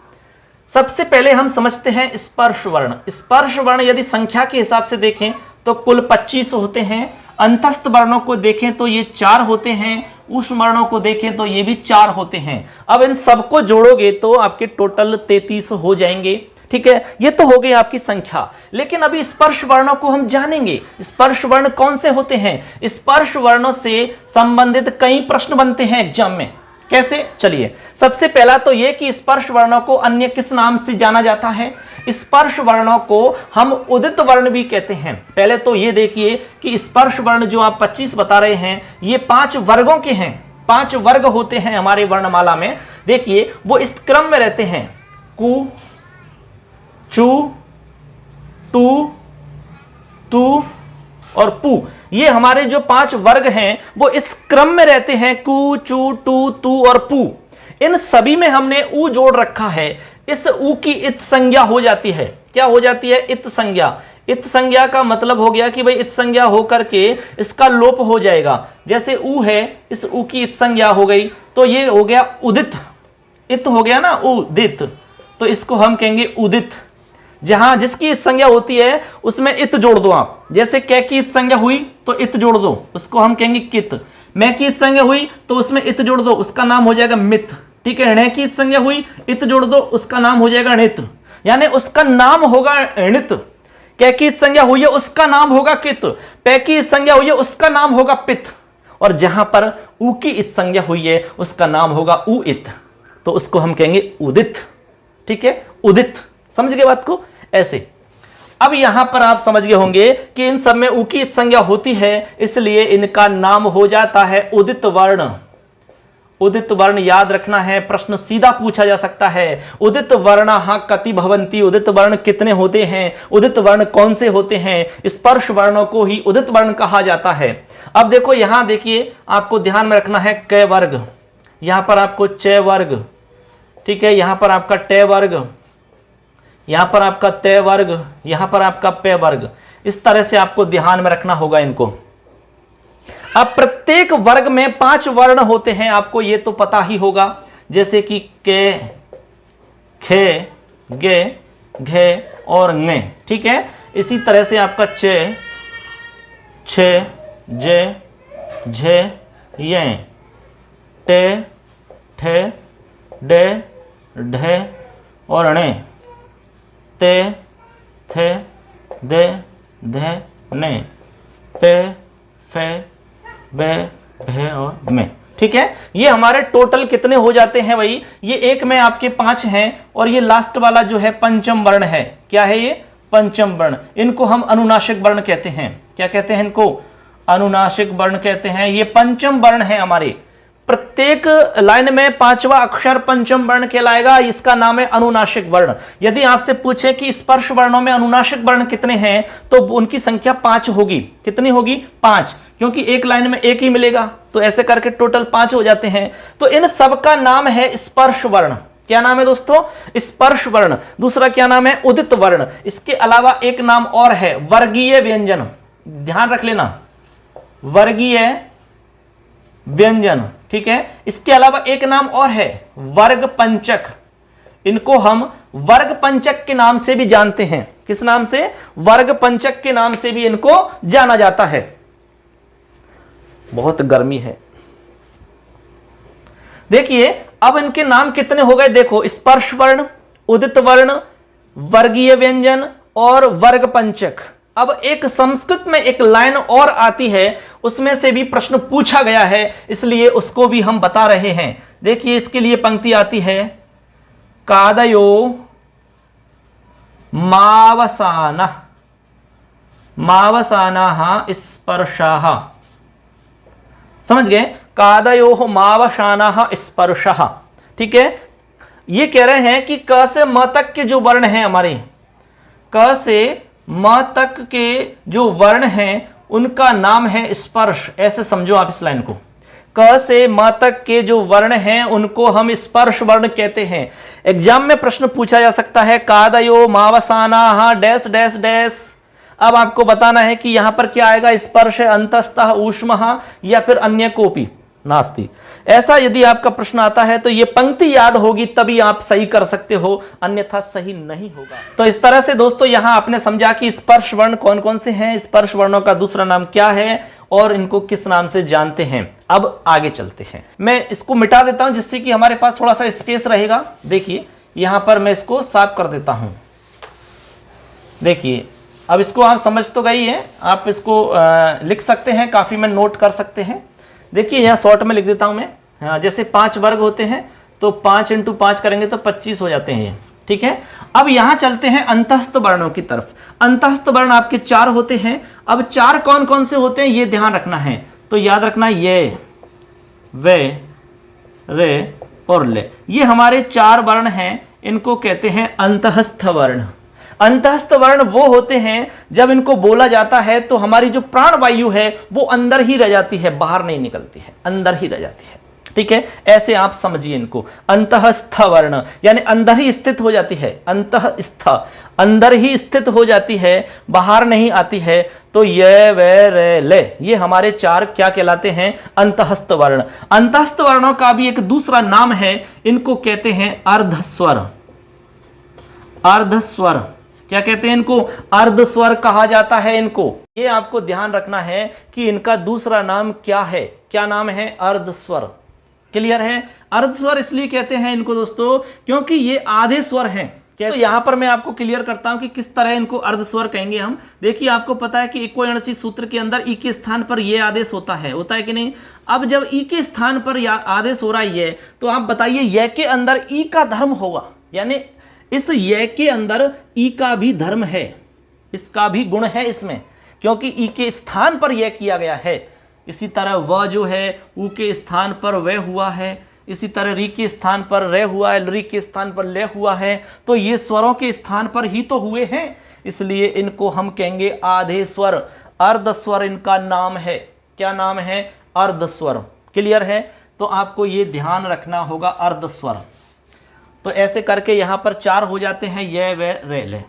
सबसे पहले हम समझते हैं स्पर्श वर्ण। स्पर्श वर्ण यदि संख्या के हिसाब से देखें तो कुल 25 होते हैं। अंतस्थ वर्णों को देखें तो ये 4 होते हैं। ऊष्म वर्णों को देखें तो ये भी 4 होते हैं। अब इन सबको जोड़ोगे तो आपके टोटल 33 हो जाएंगे, ठीक है। ये तो हो गई आपकी संख्या। लेकिन अभी स्पर्श वर्णों को हम जानेंगे। स्पर्श वर्ण कौन से होते हैं? स्पर्श वर्णों से संबंधित कई प्रश्न बनते हैं एग्जाम में। कैसे? चलिए सबसे पहला तो ये कि स्पर्श वर्णों को अन्य किस नाम से जाना जाता है? स्पर्श वर्णों को हम उदित वर्ण भी कहते हैं। पहले तो ये देखिए कि स्पर्श वर्ण जो आप 25 बता रहे हैं ये 5 वर्गों के हैं। 5 वर्ग होते हैं हमारे वर्णमाला में। देखिए वो इस क्रम में रहते हैं, कु, चू, टू, तू और पू। ये हमारे जो 5 वर्ग हैं वो इस क्रम में रहते हैं, कु, चू, टू, तू और पू। इन सभी में हमने ऊ जोड़ रखा है। इस ऊ की इत संज्ञा हो जाती है। क्या हो जाती है? इत संज्ञा। इत संज्ञा का मतलब हो गया कि भाई इत संज्ञा होकर के इसका लोप हो जाएगा। जैसे ऊ है, इस ऊ की इत संज्ञा हो गई तो ये हो गया उदित। इत हो गया ना उदित, तो इसको हम कहेंगे उदित। जहां जिसकी इत संज्ञा होती है उसमें इत जोड़ दो आप। जैसे कै की इत संज्ञा हुई तो इत जोड़ दो, उसको हम कहेंगे कित। मैं की इत संज्ञा हुई तो उसमें इत जोड़ दो, उसका नाम हो जाएगा मित, ठीक है। ण की इत संज्ञा हुई, इत जोड़ दो, उसका नाम हो जाएगा णित, यानी उसका नाम होगा णित। कै की संज्ञा हुई है उसका नाम होगा कित, पै की संज्ञा हुई है उसका नाम होगा पित, और जहां पर उ की इत संज्ञा हुई है उसका नाम होगा उइत, तो उसको हम कहेंगे उदित। ठीक है, उदित। समझ गए बात को? ऐसे अब यहां पर आप समझ गए होंगे कि इन सब में उ की इत संज्ञा होती है, इसलिए इनका नाम हो जाता है उदित वर्ण। उदित वर्ण याद रखना है, प्रश्न सीधा पूछा जा सकता है। उदित वर्णाः कति भवन्ति, उदित वर्ण कितने होते हैं, उदित वर्ण कौन से होते हैं, स्पर्श वर्णों को ही उदित वर्ण कहा जाता है। अब देखो यहां देखिए, आपको ध्यान में रखना है क वर्ग, यहां पर आपको च वर्ग, ठीक है, यहां पर आपका ट वर्ग, यहां पर आपका त वर्ग, यहां पर आपका प वर्ग, इस तरह से आपको ध्यान में रखना होगा इनको। अब प्रत्येक वर्ग में 5 वर्ण होते हैं, आपको ये तो पता ही होगा, जैसे कि के, खे, गे, घे और ङे। ठीक है, इसी तरह से आपका चे, छे, जे, झे, ये, टे, ठे, डे, ढे और णे, ते, थे, दे, धे, ने, पे, फे, बे, भे और में। ठीक है, ये हमारे टोटल कितने हो जाते हैं भाई? ये एक में आपके 5 हैं, और ये लास्ट वाला जो है पंचम वर्ण है। क्या है ये? पंचम वर्ण। इनको हम अनुनासिक वर्ण कहते हैं। क्या कहते हैं इनको? अनुनासिक वर्ण कहते हैं। ये पंचम वर्ण है हमारे, प्रत्येक लाइन में 5वां अक्षर पंचम वर्ण कहलाएगा, इसका नाम है अनुनासिक वर्ण। यदि आपसे पूछे कि स्पर्श वर्णों में अनुनासिक वर्ण कितने हैं, तो उनकी संख्या 5 होगी। कितनी होगी? 5, क्योंकि एक लाइन में एक ही मिलेगा, तो ऐसे करके टोटल 5 हो जाते हैं। तो इन सब का नाम है स्पर्श वर्ण। क्या नाम है दोस्तों? स्पर्श वर्ण। दूसरा क्या नाम है? उदित वर्ण। इसके अलावा एक नाम और है, वर्गीय व्यंजन। ध्यान रख लेना, वर्गीय व्यंजन। ठीक है, इसके अलावा एक नाम और है, वर्ग पंचक। इनको हम वर्ग पंचक के नाम से भी जानते हैं। किस नाम से? वर्ग पंचक के नाम से भी इनको जाना जाता है। बहुत गर्मी है। देखिए अब इनके नाम कितने हो गए, देखो, स्पर्श वर्ण, उदित वर्ण, वर्गीय व्यंजन और वर्ग पंचक। अब एक संस्कृत में एक लाइन और आती है, उसमें से भी प्रश्न पूछा गया है, इसलिए उसको भी हम बता रहे हैं। देखिए इसके लिए पंक्ति आती है, कादयो मावसाना, मावसाना स्पर्शाः। समझ गए? कादयो मावसाना स्पर्शः। ठीक है, ये कह रहे हैं कि क से म तक के जो वर्ण हैं हमारे, क से म तक के जो वर्ण हैं उनका नाम है स्पर्श। ऐसे समझो आप इस लाइन को, क से म तक के जो वर्ण हैं उनको हम स्पर्श वर्ण कहते हैं। एग्जाम में प्रश्न पूछा जा सकता है, कादयो मावसाना डैश डैश डैश। अब आपको बताना है कि यहां पर क्या आएगा, स्पर्श है, अंतस्तः, ऊष्मः या फिर अन्य कोपी नास्ति। ऐसा यदि आपका प्रश्न आता है तो ये पंक्ति याद होगी, तभी आप सही कर सकते हो, अन्यथा सही नहीं होगा। तो इस तरह से दोस्तों यहां आपने समझा कि स्पर्श वर्ण कौन कौन से हैं, स्पर्श वर्णों का दूसरा नाम क्या है और इनको किस नाम से जानते हैं। अब आगे चलते हैं, मैं इसको मिटा देता हूं जिससे कि हमारे पास थोड़ा सा स्पेस रहेगा। देखिए यहां पर मैं इसको साफ कर देता हूं। देखिए अब इसको आप समझ तो गई है, आप इसको लिख सकते हैं, काफी में नोट कर सकते हैं। देखिए यहाँ शॉर्ट में लिख देता हूं मैं। हाँ, जैसे 5 वर्ग होते हैं तो 5 × 5 करेंगे तो 25 हो जाते हैं ये। ठीक है, अब यहां चलते हैं अंतस्थ वर्णों की तरफ। अंतस्थ वर्ण आपके 4 होते हैं। अब 4 कौन कौन से होते हैं ये ध्यान रखना है, तो याद रखना ये, वे, रे और ले, ये हमारे 4 वर्ण हैं, इनको कहते हैं अंतस्थ वर्ण। अंतस्थ वर्ण वो होते हैं जब इनको बोला जाता है तो हमारी जो प्राण वायु है वो अंदर ही रह जाती है, बाहर नहीं निकलती है, अंदर ही रह जाती है। ठीक है, ऐसे आप समझिए इनको, अंतस्थ वर्ण यानी अंदर ही स्थित हो जाती है, अंतस्थ अंदर ही स्थित हो जाती है, बाहर नहीं आती है। तो ये, वे, रे, ले, ये हमारे 4 क्या कहलाते हैं, अंतस्थ वर्ण। अंतस्थ वर्णों का भी एक दूसरा नाम है, इनको कहते हैं अर्धस्वर। अर्धस्वर क्या कहते हैं इनको? अर्धस्वर कहा जाता है इनको। ये आपको ध्यान रखना है कि इनका दूसरा नाम क्या है। क्या नाम है? अर्धस्वर। क्लियर है? अर्धस्वर इसलिए कहते हैं इनको दोस्तों क्योंकि ये आधे स्वर हैं। तो यहाँ पर मैं आपको क्लियर करता हूं कि किस तरह इनको अर्धस्वर कहेंगे हम। देखिए आपको पता है कि इक्वयणची सूत्र के अंदर ई के स्थान पर ये आदेश होता है कि नहीं। अब जब ई के स्थान पर आदेश हो रहा है ये, तो आप बताइए ये के अंदर ई का धर्म होगा, यानी इस ये के अंदर ई का भी धर्म है, इसका भी गुण है इसमें, क्योंकि ई के स्थान पर यह किया गया है। इसी तरह व जो है ऊ के स्थान पर वह हुआ है, इसी तरह री के स्थान पर रे हुआ है, री के स्थान पर ले हुआ है, तो ये स्वरों के स्थान पर ही तो हुए हैं, इसलिए इनको हम कहेंगे आधे स्वर। अर्धस्वर इनका नाम है। क्या नाम है? अर्धस्वर। क्लियर है? तो आपको ये ध्यान रखना होगा, अर्धस्वर। तो ऐसे करके यहां पर 4 हो जाते हैं, ये वे रे ले।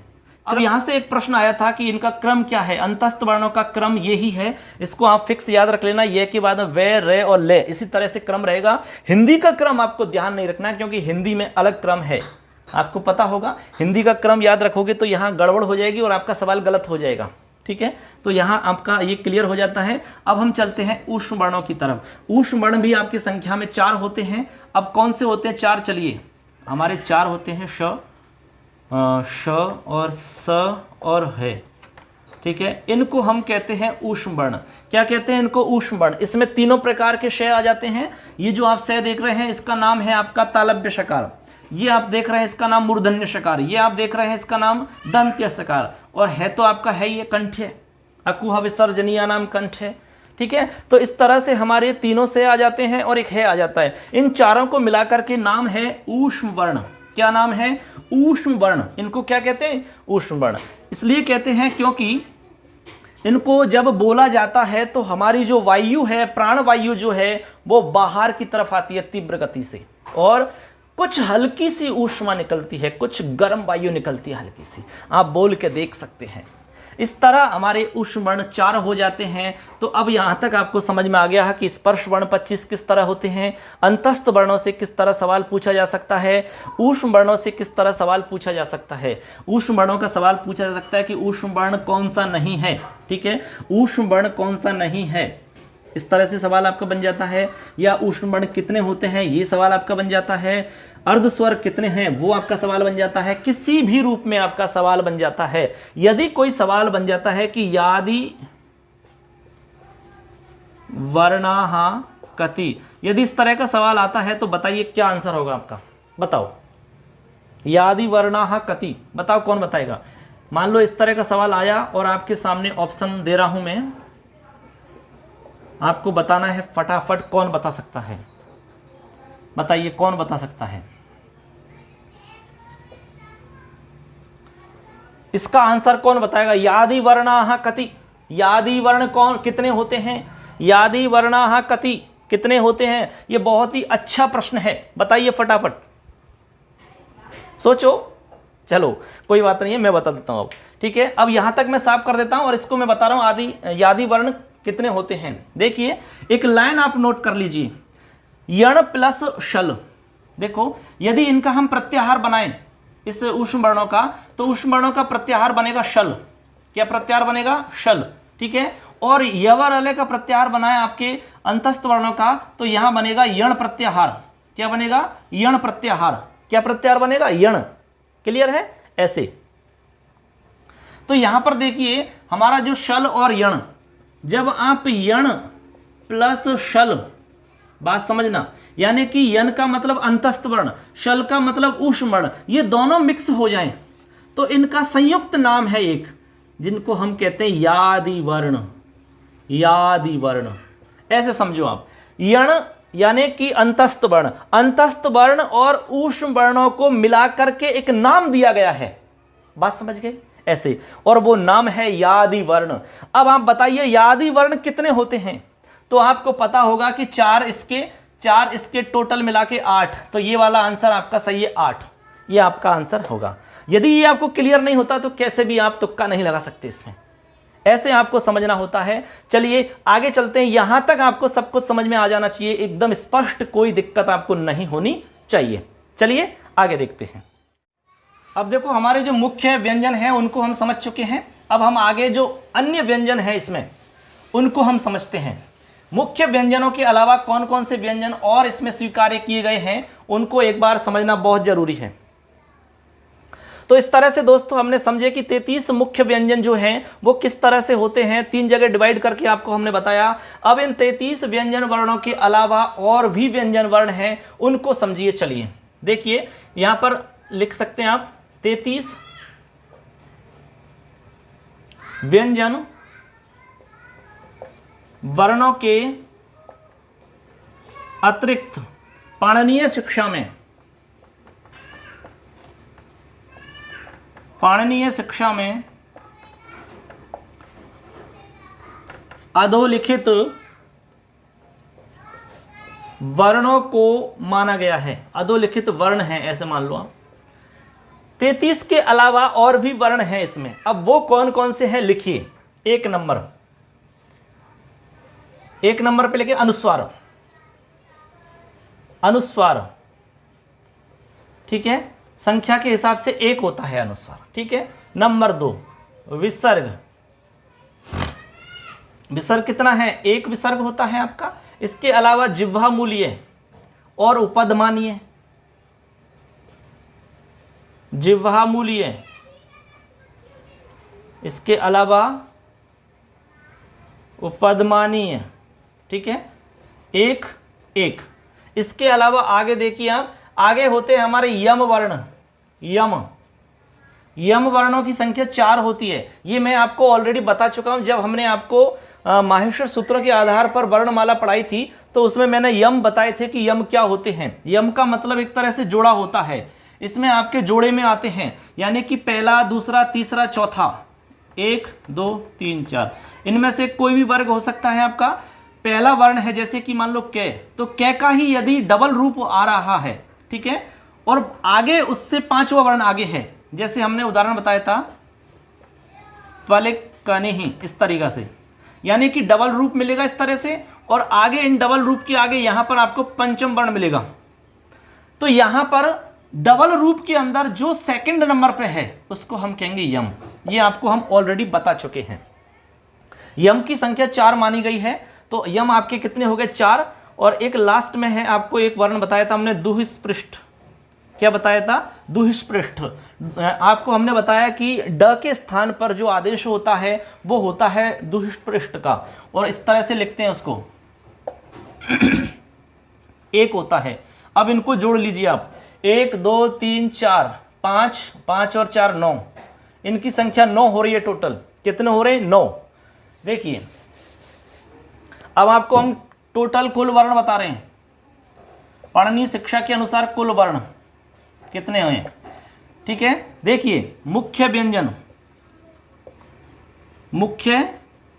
अब यहां से एक प्रश्न आया था कि इनका क्रम क्या है। अंतस्थ वर्णों का क्रम यही है, इसको आप फिक्स याद रख लेना। ये के बाद में वे रे और ले, इसी तरह से क्रम रहेगा। हिंदी का क्रम आपको ध्यान नहीं रखना, क्योंकि हिंदी में अलग क्रम है, आपको पता होगा। हिंदी का क्रम याद रखोगे तो यहाँ गड़बड़ हो जाएगी और आपका सवाल गलत हो जाएगा। ठीक है, तो यहाँ आपका ये क्लियर हो जाता है। अब हम चलते हैं ऊष्म वर्णों की तरफ। ऊष्म वर्ण भी आपकी संख्या में 4 होते हैं। अब कौन से होते हैं 4? चलिए, हमारे 4 होते हैं श और स और है। ठीक है, इनको हम कहते हैं ऊष्म वर्ण। क्या कहते हैं इनको? ऊष्म वर्ण। इसमें तीनों प्रकार के श आ जाते हैं। ये जो आप स देख रहे हैं इसका नाम है आपका तालव्य शकार, ये आप देख रहे हैं इसका नाम मूर्धन्य शकार, ये आप देख रहे हैं इसका नाम दंत्य शकार, और है तो आपका है ये कंठ्य, अकुह विसर्जनीय नाम कंठ है। ठीक है, तो इस तरह से हमारे तीनों से आ जाते हैं और एक है आ जाता है। इन चारों को मिलाकर के नाम है ऊष्म वर्ण। क्या नाम है? ऊष्म वर्ण। इनको क्या कहते हैं? ऊष्म वर्ण। इसलिए कहते हैं क्योंकि इनको जब बोला जाता है तो हमारी जो वायु है, प्राण वायु जो है, वो बाहर की तरफ आती है तीव्र गति से, और कुछ हल्की सी ऊष्मा निकलती है, कुछ गर्म वायु निकलती है हल्की सी। आप बोल के देख सकते हैं। इस तरह हमारे ऊष्म वर्ण 4 हो जाते हैं। तो अब यहाँ तक आपको समझ में आ गया है कि स्पर्श वर्ण 25 किस तरह होते हैं, अंतस्थ वर्णों से किस तरह सवाल पूछा जा सकता है, ऊष्म वर्णों से किस तरह सवाल पूछा जा सकता है। ऊष्म वर्णों का सवाल पूछा जा सकता है कि ऊष्म वर्ण कौन सा नहीं है। ठीक है, ऊष्म वर्ण कौन सा नहीं है, इस तरह से सवाल आपका बन जाता है। या ऊष्म वर्ण कितने होते हैं, ये सवाल आपका बन जाता है। अर्धस्वर कितने हैं, वो आपका सवाल बन जाता है। किसी भी रूप में आपका सवाल बन जाता है। यदि कोई सवाल बन जाता है कि यादि वर्णाः कति, यदि इस तरह का सवाल आता है तो बताइए क्या आंसर होगा आपका, बताओ। यादि वर्णाः कति, बताओ कौन बताएगा। मान लो इस तरह का सवाल आया और आपके सामने ऑप्शन दे रहा हूं मैं, आपको बताना है फटाफट कौन बता सकता है। बताइए कौन बता सकता है। इसका आंसर कौन बताएगा। यादि वर्णाः कति, यादि वर्ण कौन कितने होते हैं, यादि वर्णाः कति कितने होते हैं। ये बहुत ही अच्छा प्रश्न है, बताइए फटाफट, सोचो। चलो कोई बात नहीं है, मैं बता देता हूं अब। ठीक है, अब यहां तक मैं साफ कर देता हूं और इसको मैं बता रहा हूं आदि यादि वर्ण कितने होते हैं। देखिए एक लाइन आप नोट कर लीजिए, यण प्लस शल। देखो यदि इनका हम प्रत्याहार बनाएं इस ऊष्म वर्णों का, तो ऊष्म वर्णों का प्रत्याहार बनेगा शल। क्या प्रत्याहार बनेगा? शल। ठीक है, और यवर अले का प्रत्याहार बनाए आपके अंतस्थ वर्णों का, तो यहां बनेगा यण प्रत्याहार। क्या बनेगा? यण प्रत्याहार। क्या प्रत्याहार बनेगा? यण। क्लियर है? ऐसे तो यहां पर देखिए हमारा जो शल और यण, जब आप यण प्लस शल, बात समझना, यानी कि यन का मतलब अंतस्थ वर्ण, शल का मतलब ऊष्म वर्ण, ये दोनों मिक्स हो जाएं तो इनका संयुक्त नाम है एक, जिनको हम कहते हैं यादि वर्ण। यादि वर्ण ऐसे समझो आप। यण यानी कि अंतस्थ वर्ण, अंतस्थ वर्ण और ऊष्म वर्णों को मिलाकर के एक नाम दिया गया है। बात समझ गए? ऐसे, और वो नाम है यादि वर्ण। अब आप बताइए यादि वर्ण कितने होते हैं, तो आपको पता होगा कि 4 इसके टोटल मिला के 8, तो ये वाला आंसर आपका सही है 8, ये आपका आंसर होगा। यदि ये आपको क्लियर नहीं होता तो कैसे भी आप तुक्का नहीं लगा सकते इसमें, ऐसे आपको समझना होता है। चलिए आगे चलते हैं, यहां तक आपको सब कुछ समझ में आ जाना चाहिए, एकदम स्पष्ट, कोई दिक्कत आपको नहीं होनी चाहिए। चलिए आगे देखते हैं। अब देखो हमारे जो मुख्य व्यंजन हैं उनको हम समझ चुके हैं। अब हम आगे जो अन्य व्यंजन है इसमें उनको हम समझते हैं। मुख्य व्यंजनों के अलावा कौन कौन से व्यंजन और इसमें स्वीकार्य किए गए हैं उनको एक बार समझना बहुत जरूरी है। तो इस तरह से दोस्तों हमने समझे कि 33 मुख्य व्यंजन जो हैं वो किस तरह से होते हैं, 3 जगह डिवाइड करके आपको हमने बताया। अब इन 33 व्यंजन वर्णों के अलावा और भी व्यंजन वर्ण हैं, उनको समझिए। चलिए देखिए, यहां पर लिख सकते हैं आप 33 व्यंजन वर्णों के अतिरिक्त पाणिनीय शिक्षा में अधोलिखित वर्णों को माना गया है। अधोलिखित वर्ण है ऐसे मान लो आप। 33 के अलावा और भी वर्ण हैं इसमें। अब वो कौन कौन से हैं लिखिए। एक नंबर पे लिखिए अनुस्वार। ठीक है, संख्या के हिसाब से 1 होता है अनुस्वार। ठीक है। नंबर 2 विसर्ग। विसर्ग कितना है? 1 विसर्ग होता है आपका। इसके अलावा जिह्वा मूल्य और उपदमानीय। जिह्वा मूल्य, इसके अलावा उपदमानीय। ठीक है, 1 1। इसके अलावा आगे देखिए आप, आगे होते हैं हमारे यम वर्ण। यम वर्णों की संख्या 4 होती है। ये मैं आपको ऑलरेडी बता चुका हूं। जब हमने आपको माहेश्वर सूत्रों के आधार पर वर्णमाला पढ़ाई थी तो उसमें मैंने यम बताए थे कि यम क्या होते हैं। यम का मतलब एक तरह से जोड़ा होता है। इसमें आपके जोड़े में आते हैं, यानी कि पहला, दूसरा, तीसरा, चौथा, 1 2 3 4, इनमें से कोई भी वर्ग हो सकता है आपका। पहला वर्ण है जैसे कि मान लो कै, तो कै का ही यदि डबल रूप आ रहा है, ठीक है, और आगे उससे 5वां वर्ण आगे है, जैसे हमने उदाहरण बताया था पलिकनिहि, इस तरीका से, यानी कि डबल रूप मिलेगा इस तरह से, और आगे इन डबल रूप के आगे यहां पर आपको पंचम वर्ण मिलेगा। तो यहां पर डबल रूप के अंदर जो सेकंड नंबर पे है उसको हम कहेंगे यम। ये आपको हम ऑलरेडी बता चुके हैं। यम की संख्या 4 मानी गई है। तो यम आपके कितने हो गए? 4। और एक लास्ट में है, आपको एक वर्ण बताया था हमने, दुहिस्पृष्ठ। क्या बताया था? दुहिस्पृष्ठ। आपको हमने बताया कि ड के स्थान पर जो आदेश होता है वो होता है दुहिस्पृष्ठ का, और इस तरह से लिखते हैं उसको 1 होता है। अब इनको जोड़ लीजिए आप, 1 2 3 4 5, 5 और 4 9, इनकी संख्या 9 हो रही है। टोटल कितने हो रहे हैं? 9। देखिए अब आपको हम टोटल कुल वर्ण बता रहे हैं। पाणिनीय शिक्षा के अनुसार कुल वर्ण कितने हुए? ठीक है, देखिए मुख्य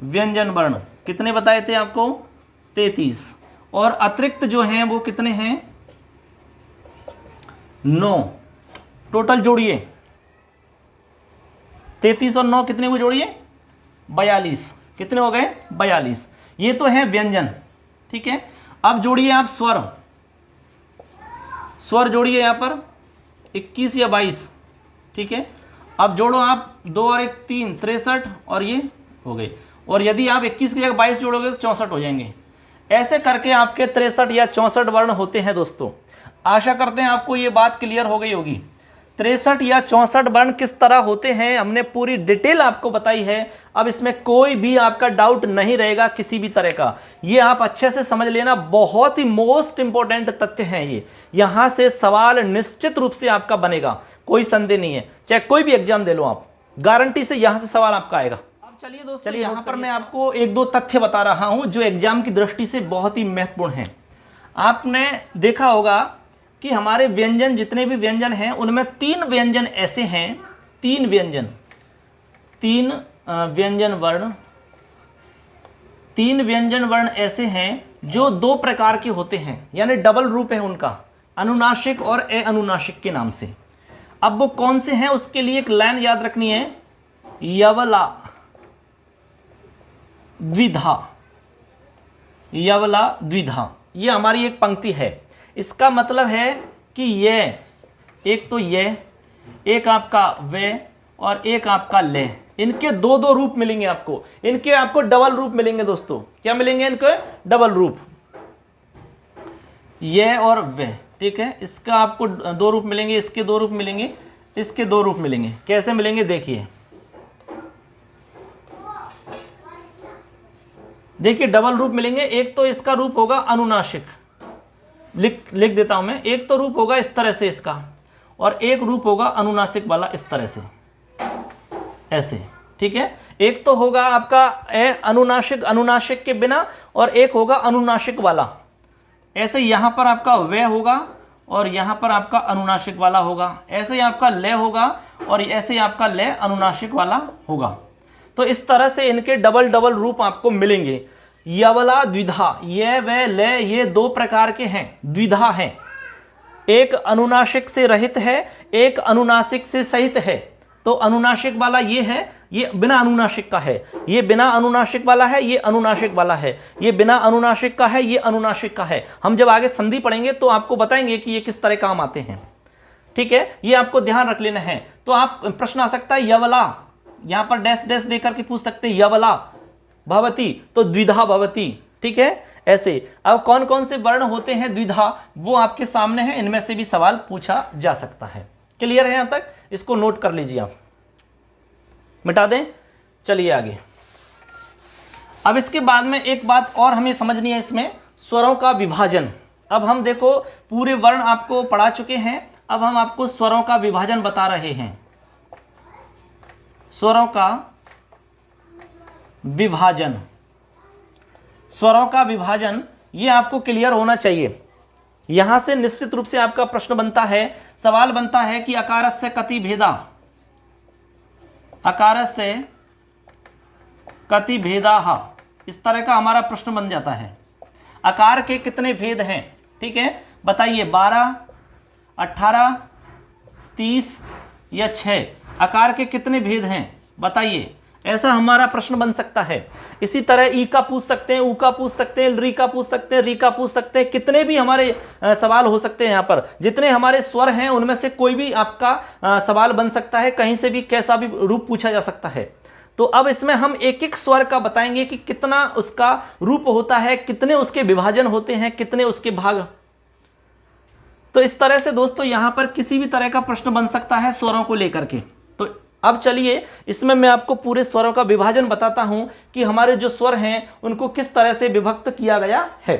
व्यंजन वर्ण कितने बताए थे आपको? 33। और अतिरिक्त जो हैं वो कितने हैं? 9। टोटल जोड़िए, 33 और 9 कितने हुए? जोड़िए 42। कितने हो गए? 42। ये तो है व्यंजन। ठीक है, अब जोड़िए आप स्वर। स्वर जोड़िए यहां पर 21 या 22। ठीक है, अब जोड़ो आप 2 और 1 3, 63, और ये हो गए। और यदि आप 21 की जगह 22 जोड़ोगे तो 64 हो जाएंगे। ऐसे करके आपके 63 या 64 वर्ण होते हैं दोस्तों। आशा करते हैं आपको ये बात क्लियर हो गई होगी। 63 या 64 वर्ण किस तरह होते हैं हमने पूरी डिटेल आपको बताई है। अब इसमें कोई भी आपका डाउट नहीं रहेगा किसी भी तरह का। ये आप अच्छे से समझ लेना, बहुत ही मोस्ट इंपॉर्टेंट तथ्य हैं ये। यहां से सवाल निश्चित रूप से आपका बनेगा, कोई संदेह नहीं है। चाहे कोई भी एग्जाम दे लो आप, गारंटी से यहां से सवाल आपका आएगा। अब चलिए दोस्तों, चलिए यहां पर मैं आपको 1-2 तथ्य बता रहा हूं जो एग्जाम की दृष्टि से बहुत ही महत्वपूर्ण है। आपने देखा होगा कि हमारे व्यंजन, जितने भी व्यंजन हैं उनमें 3 व्यंजन ऐसे हैं, 3 व्यंजन वर्ण ऐसे हैं जो 2 प्रकार के होते हैं, यानी डबल रूप है उनका, अनुनासिक और अनुनासिक के नाम से। अब वो कौन से हैं उसके लिए एक लाइन याद रखनी है, यवला द्विधा। ये हमारी एक पंक्ति है। इसका मतलब है कि ये एक तो ये, एक आपका वे, और एक आपका ले, इनके 2-2 रूप मिलेंगे आपको। इनके आपको डबल रूप मिलेंगे दोस्तों। क्या मिलेंगे? इनके डबल रूप, ये और वे। ठीक है, इसका आपको 2 रूप मिलेंगे, इसके 2 रूप मिलेंगे, इसके दो रूप मिलेंगे। कैसे मिलेंगे देखिए, देखिए डबल रूप मिलेंगे। एक तो इसका रूप होगा अनुनासिक, लिख देता हूं मैं। एक तो रूप होगा इस तरह से इसका, और एक रूप होगा अनुनासिक वाला इस तरह से, ऐसे, ठीक है। एक तो होगा आपका अनुनासिक, अनुनासिक के बिना, और एक होगा अनुनासिक वाला। ऐसे यहां पर आपका वे होगा और यहां पर आपका अनुनासिक वाला होगा। ऐसे ही आपका ले होगा और ऐसे ही आपका ले अनुनासिक वाला होगा। तो इस तरह से इनके डबल डबल रूप आपको मिलेंगे। यवला द्विधा, ये वे ले ये दो प्रकार के हैं, द्विधा हैं। एक अनुनासिक से रहित है, एक अनुनासिक से सहित है। तो अनुनासिक वाला ये है, ये बिना अनुनासिक का है। ये बिना अनुनासिक वाला है, ये अनुनासिक वाला है। ये बिना अनुनासिक का है, ये अनुनासिक का है। हम जब आगे संधि पढ़ेंगे तो आपको बताएंगे कि ये किस तरह काम आते हैं, ठीक है। ये आपको ध्यान रख लेना है। तो आप प्रश्न आ सकता है यवला, यहां पर डैश डैश देकर के पूछ सकते हैं, यवला भवती तो द्विधा भवती, ठीक है। ऐसे अब कौन कौन से वर्ण होते हैं द्विधा, वो आपके सामने है। इनमें से भी सवाल पूछा जा सकता है। क्लियर है यहां तक? इसको नोट कर लीजिए आप, मिटा दें। चलिए आगे। अब इसके बाद में एक बात और हमें समझनी है इसमें, स्वरों का विभाजन। अब हम देखो पूरे वर्ण आपको पढ़ा चुके हैं, अब हम आपको स्वरों का विभाजन बता रहे हैं। स्वरों का विभाजन, स्वरों का विभाजन ये आपको क्लियर होना चाहिए। यहां से निश्चित रूप से आपका प्रश्न बनता है, सवाल बनता है कि अकारस्य कति भेदा, अकारस्य कति भेदाः, इस तरह का हमारा प्रश्न बन जाता है। आकार के कितने भेद हैं, ठीक है, बताइए। 12, 18, 30 या 6, आकार के कितने भेद हैं बताइए। ऐसा हमारा प्रश्न बन सकता है। इसी तरह ई का पूछ सकते हैं, ऊ का पूछ सकते हैं, री का पूछ सकते हैं, री का पूछ सकते हैं। कितने भी हमारे सवाल हो सकते हैं। यहाँ पर जितने हमारे स्वर हैं उनमें से कोई भी आपका सवाल बन सकता है, कहीं से भी कैसा भी रूप पूछा जा सकता है। तो अब इसमें हम एक एक स्वर का बताएंगे कि कितना उसका रूप होता है, कितने उसके विभाजन होते हैं, कितने उसके भाग। तो इस तरह से दोस्तों यहाँ पर किसी भी तरह का प्रश्न बन सकता है स्वरों को लेकर के। तो अब चलिए इसमें मैं आपको पूरे स्वरों का विभाजन बताता हूं कि हमारे जो स्वर हैं उनको किस तरह से विभक्त किया गया है।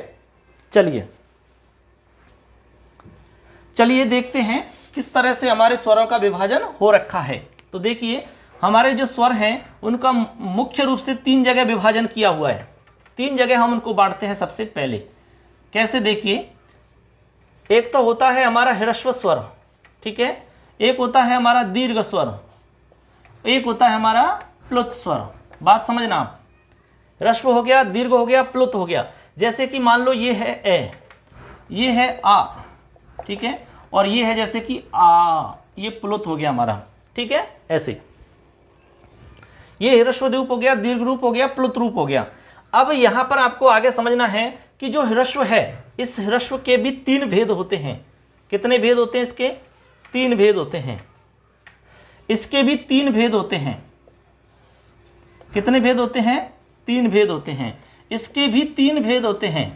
चलिए देखते हैं किस तरह से हमारे स्वरों का विभाजन हो रखा है। तो देखिए हमारे जो स्वर हैं उनका मुख्य रूप से 3 जगह विभाजन किया हुआ है। 3 जगह हम उनको बांटते हैं। सबसे पहले कैसे, देखिए, एक तो होता है हमारा ह्रस्व स्वर, ठीक है, एक होता है हमारा दीर्घ स्वर, एक होता है हमारा प्लुत स्वर। बात समझना आप, ह्रस्व हो गया, दीर्घ हो गया, प्लुत हो गया। जैसे कि मान लो ये है ए, ये है आ, ठीक है, और ये है जैसे कि आ, ये प्लुत हो गया हमारा, ठीक है। ऐसे ये ह्रस्व रूप हो गया, दीर्घ रूप हो गया, प्लुत रूप हो गया। अब यहां पर आपको आगे समझना है कि जो ह्रस्व है, इस ह्रस्व के भी 3 भेद होते हैं। कितने भेद होते हैं इसके? 3 भेद होते हैं। इसके भी 3 भेद होते हैं। कितने भेद होते हैं? 3 भेद होते हैं। इसके भी 3 भेद होते हैं।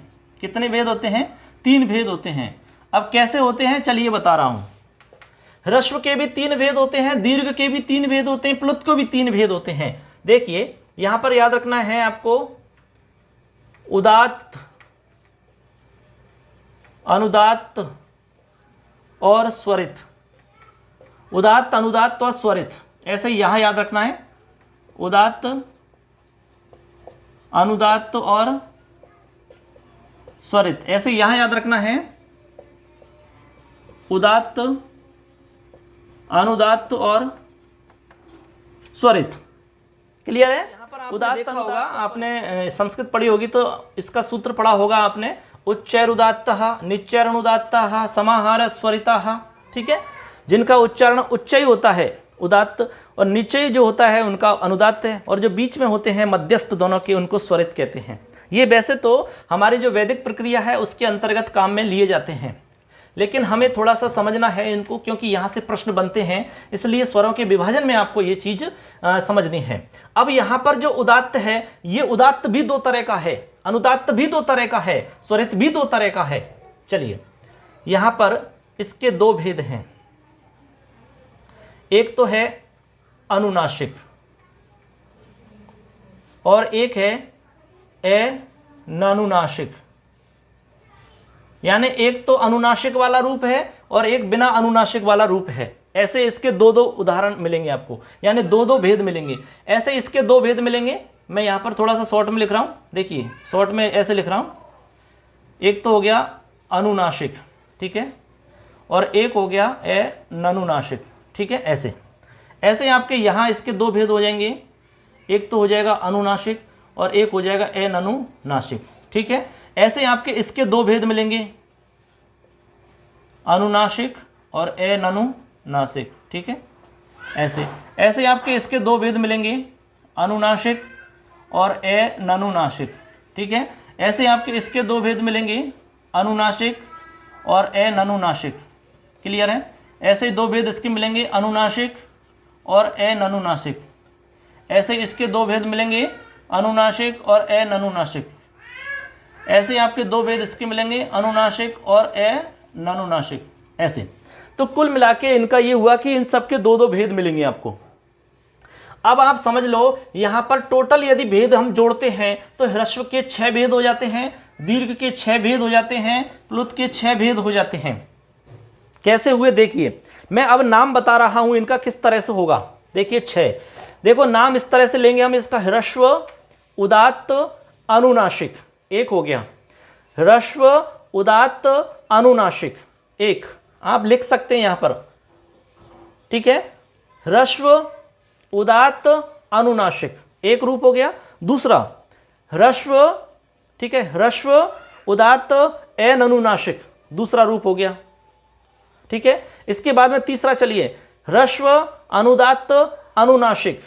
कितने भेद होते हैं? 3 भेद होते हैं। अब कैसे होते हैं चलिए बता रहा हूं। ह्रस्व के भी 3 भेद होते हैं, दीर्घ के भी 3 भेद होते हैं, प्लुत के भी 3 भेद होते हैं। देखिए यहां पर याद रखना है आपको, उदात्त, अनुदात्त और स्वरित। उदात्त, अनुदात्त और स्वरित, ऐसे यहां याद रखना है। उदात्त, अनुदात्त और स्वरित, ऐसे यहां याद रखना है। उदात्त, अनुदात्त और स्वरित। क्लियर है? उदात्त होगा, आपने संस्कृत पढ़ी होगी तो इसका सूत्र पढ़ा होगा आपने, उच्चैरुदात्तः, निच्चैरनुदात्तः, समाहार स्वरितः, ठीक है। जिनका उच्चारण उच्च ही होता है उदात्त, और नीचे जो होता है उनका अनुदात्त है, और जो बीच में होते हैं मध्यस्थ दोनों के, उनको स्वरित कहते हैं। ये वैसे तो हमारी जो वैदिक प्रक्रिया है उसके अंतर्गत काम में लिए जाते हैं, लेकिन हमें थोड़ा सा समझना है इनको, क्योंकि यहाँ से प्रश्न बनते हैं, इसलिए स्वरों के विभाजन में आपको ये चीज़ समझनी है। अब यहाँ पर जो उदात्त है, ये उदात्त भी 2 तरह का है, अनुदात्त भी 2 तरह का है, स्वरित भी 2 तरह का है। चलिए यहाँ पर इसके 2 भेद हैं। एक तो है अनुनासिक और एक है अनानुनासिक। यानी एक तो अनुनासिक वाला रूप है और एक बिना अनुनासिक वाला रूप है। ऐसे इसके दो दो उदाहरण मिलेंगे आपको, यानी दो दो भेद मिलेंगे। ऐसे इसके दो भेद मिलेंगे। मैं यहां पर थोड़ा सा शॉर्ट में लिख रहा हूं, देखिए शॉर्ट में ऐसे लिख रहा हूं। एक तो हो गया अनुनासिक, ठीक है, और एक हो गया अनानुनासिक, ठीक है। ऐसे ऐसे आपके यहां इसके दो भेद हो जाएंगे। एक तो हो जाएगा अनुनासिक और एक हो जाएगा अनानुनासिक, ठीक है। ऐसे आपके इसके दो भेद मिलेंगे, अनुनासिक और अनानुनासिक, ठीक है। ऐसे ऐसे आपके इसके दो भेद मिलेंगे, अनुनासिक और अनानुनासिक, ठीक है। ऐसे आपके इसके दो भेद मिलेंगे, अनुनासिक और अनानुनासिक। क्लियर है? ऐसे दो भेद इसके मिलेंगे, अनुनासिक और अनानुनासिक। ऐसे इसके दो भेद मिलेंगे, अनुनासिक और अनानुनासिक। ऐसे आपके दो भेद इसके मिलेंगे, अनुनासिक और अनानुनासिक। ऐसे तो कुल मिला के इनका ये हुआ कि इन सब के दो दो भेद मिलेंगे आपको। अब आप समझ लो, यहां पर टोटल यदि भेद हम जोड़ते हैं तो ह्रस्व के 6 भेद हो जाते हैं, दीर्घ के 6 भेद हो जाते हैं, प्लुत के 6 भेद हो जाते हैं। कैसे हुए देखिए, मैं अब नाम बता रहा हूं इनका किस तरह से होगा। देखिए 6, देखो नाम इस तरह से लेंगे हम इसका, ह्रस्व उदात्त अनुनासिक एक हो गया, ह्रस्व उदात्त अनुनासिक एक आप लिख सकते हैं यहां पर, ठीक है। ह्रस्व उदात्त अनुनासिक एक रूप हो गया। दूसरा ह्रस्व, ठीक है, ह्रस्व उदात्त अनानुनासिक दूसरा रूप हो गया, ठीक है। इसके बाद में तीसरा चलिए, ह्रस्व अनुदात्त अनुनासिक,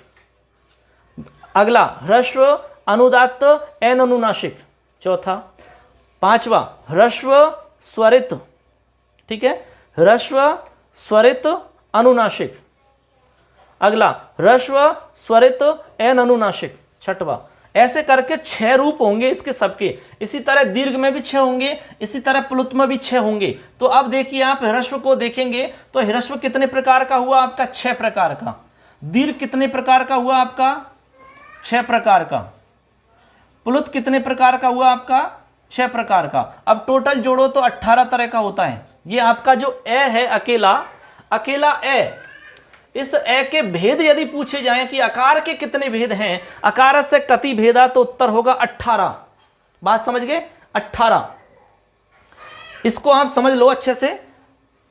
अगला ह्रस्व अनुदात्त अनानुनासिक, चौथा। पांचवा ह्रस्व स्वरित, ठीक है, ह्रस्व स्वरित अनुनासिक, अगला ह्रस्व स्वरित अनानुनासिक, छठवा। ऐसे करके 6 रूप होंगे इसके सबके। इसी तरह दीर्घ में भी 6 होंगे, इसी तरह प्लुत में भी 6 होंगे। तो अब देखिए आप ह्रस्व को देखेंगे तो ह्रस्व कितने प्रकार का हुआ आपका? 6 प्रकार का। दीर्घ कितने प्रकार का हुआ आपका? 6 प्रकार का। प्लुत कितने प्रकार का हुआ आपका? 6 प्रकार का। अब टोटल जोड़ो तो 18 तरह का होता है। ये आपका जो ए है अकेला ए, इस ए के भेद यदि पूछे जाएं कि आकार के कितने भेद हैं, आकार से कति भेदा, तो उत्तर होगा 18। बात समझ गए? 18। इसको आप समझ लो अच्छे से,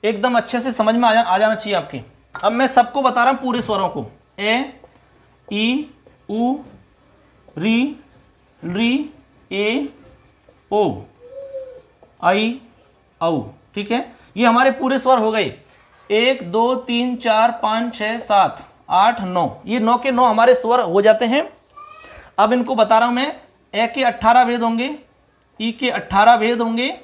एकदम अच्छे से समझ में आ जाना चाहिए आपके। अब मैं सबको बता रहा हूं पूरे स्वरों को, ए ई उ री री ए ओ आई औ, ठीक है। ये हमारे पूरे स्वर हो गए। 1 2 3 4 5 6 7 8 9, ये 9 के 9 हमारे स्वर हो जाते हैं। अब इनको बता रहा हूं मैं, ए के 18 भेद होंगे, ई के 18 भेद होंगे,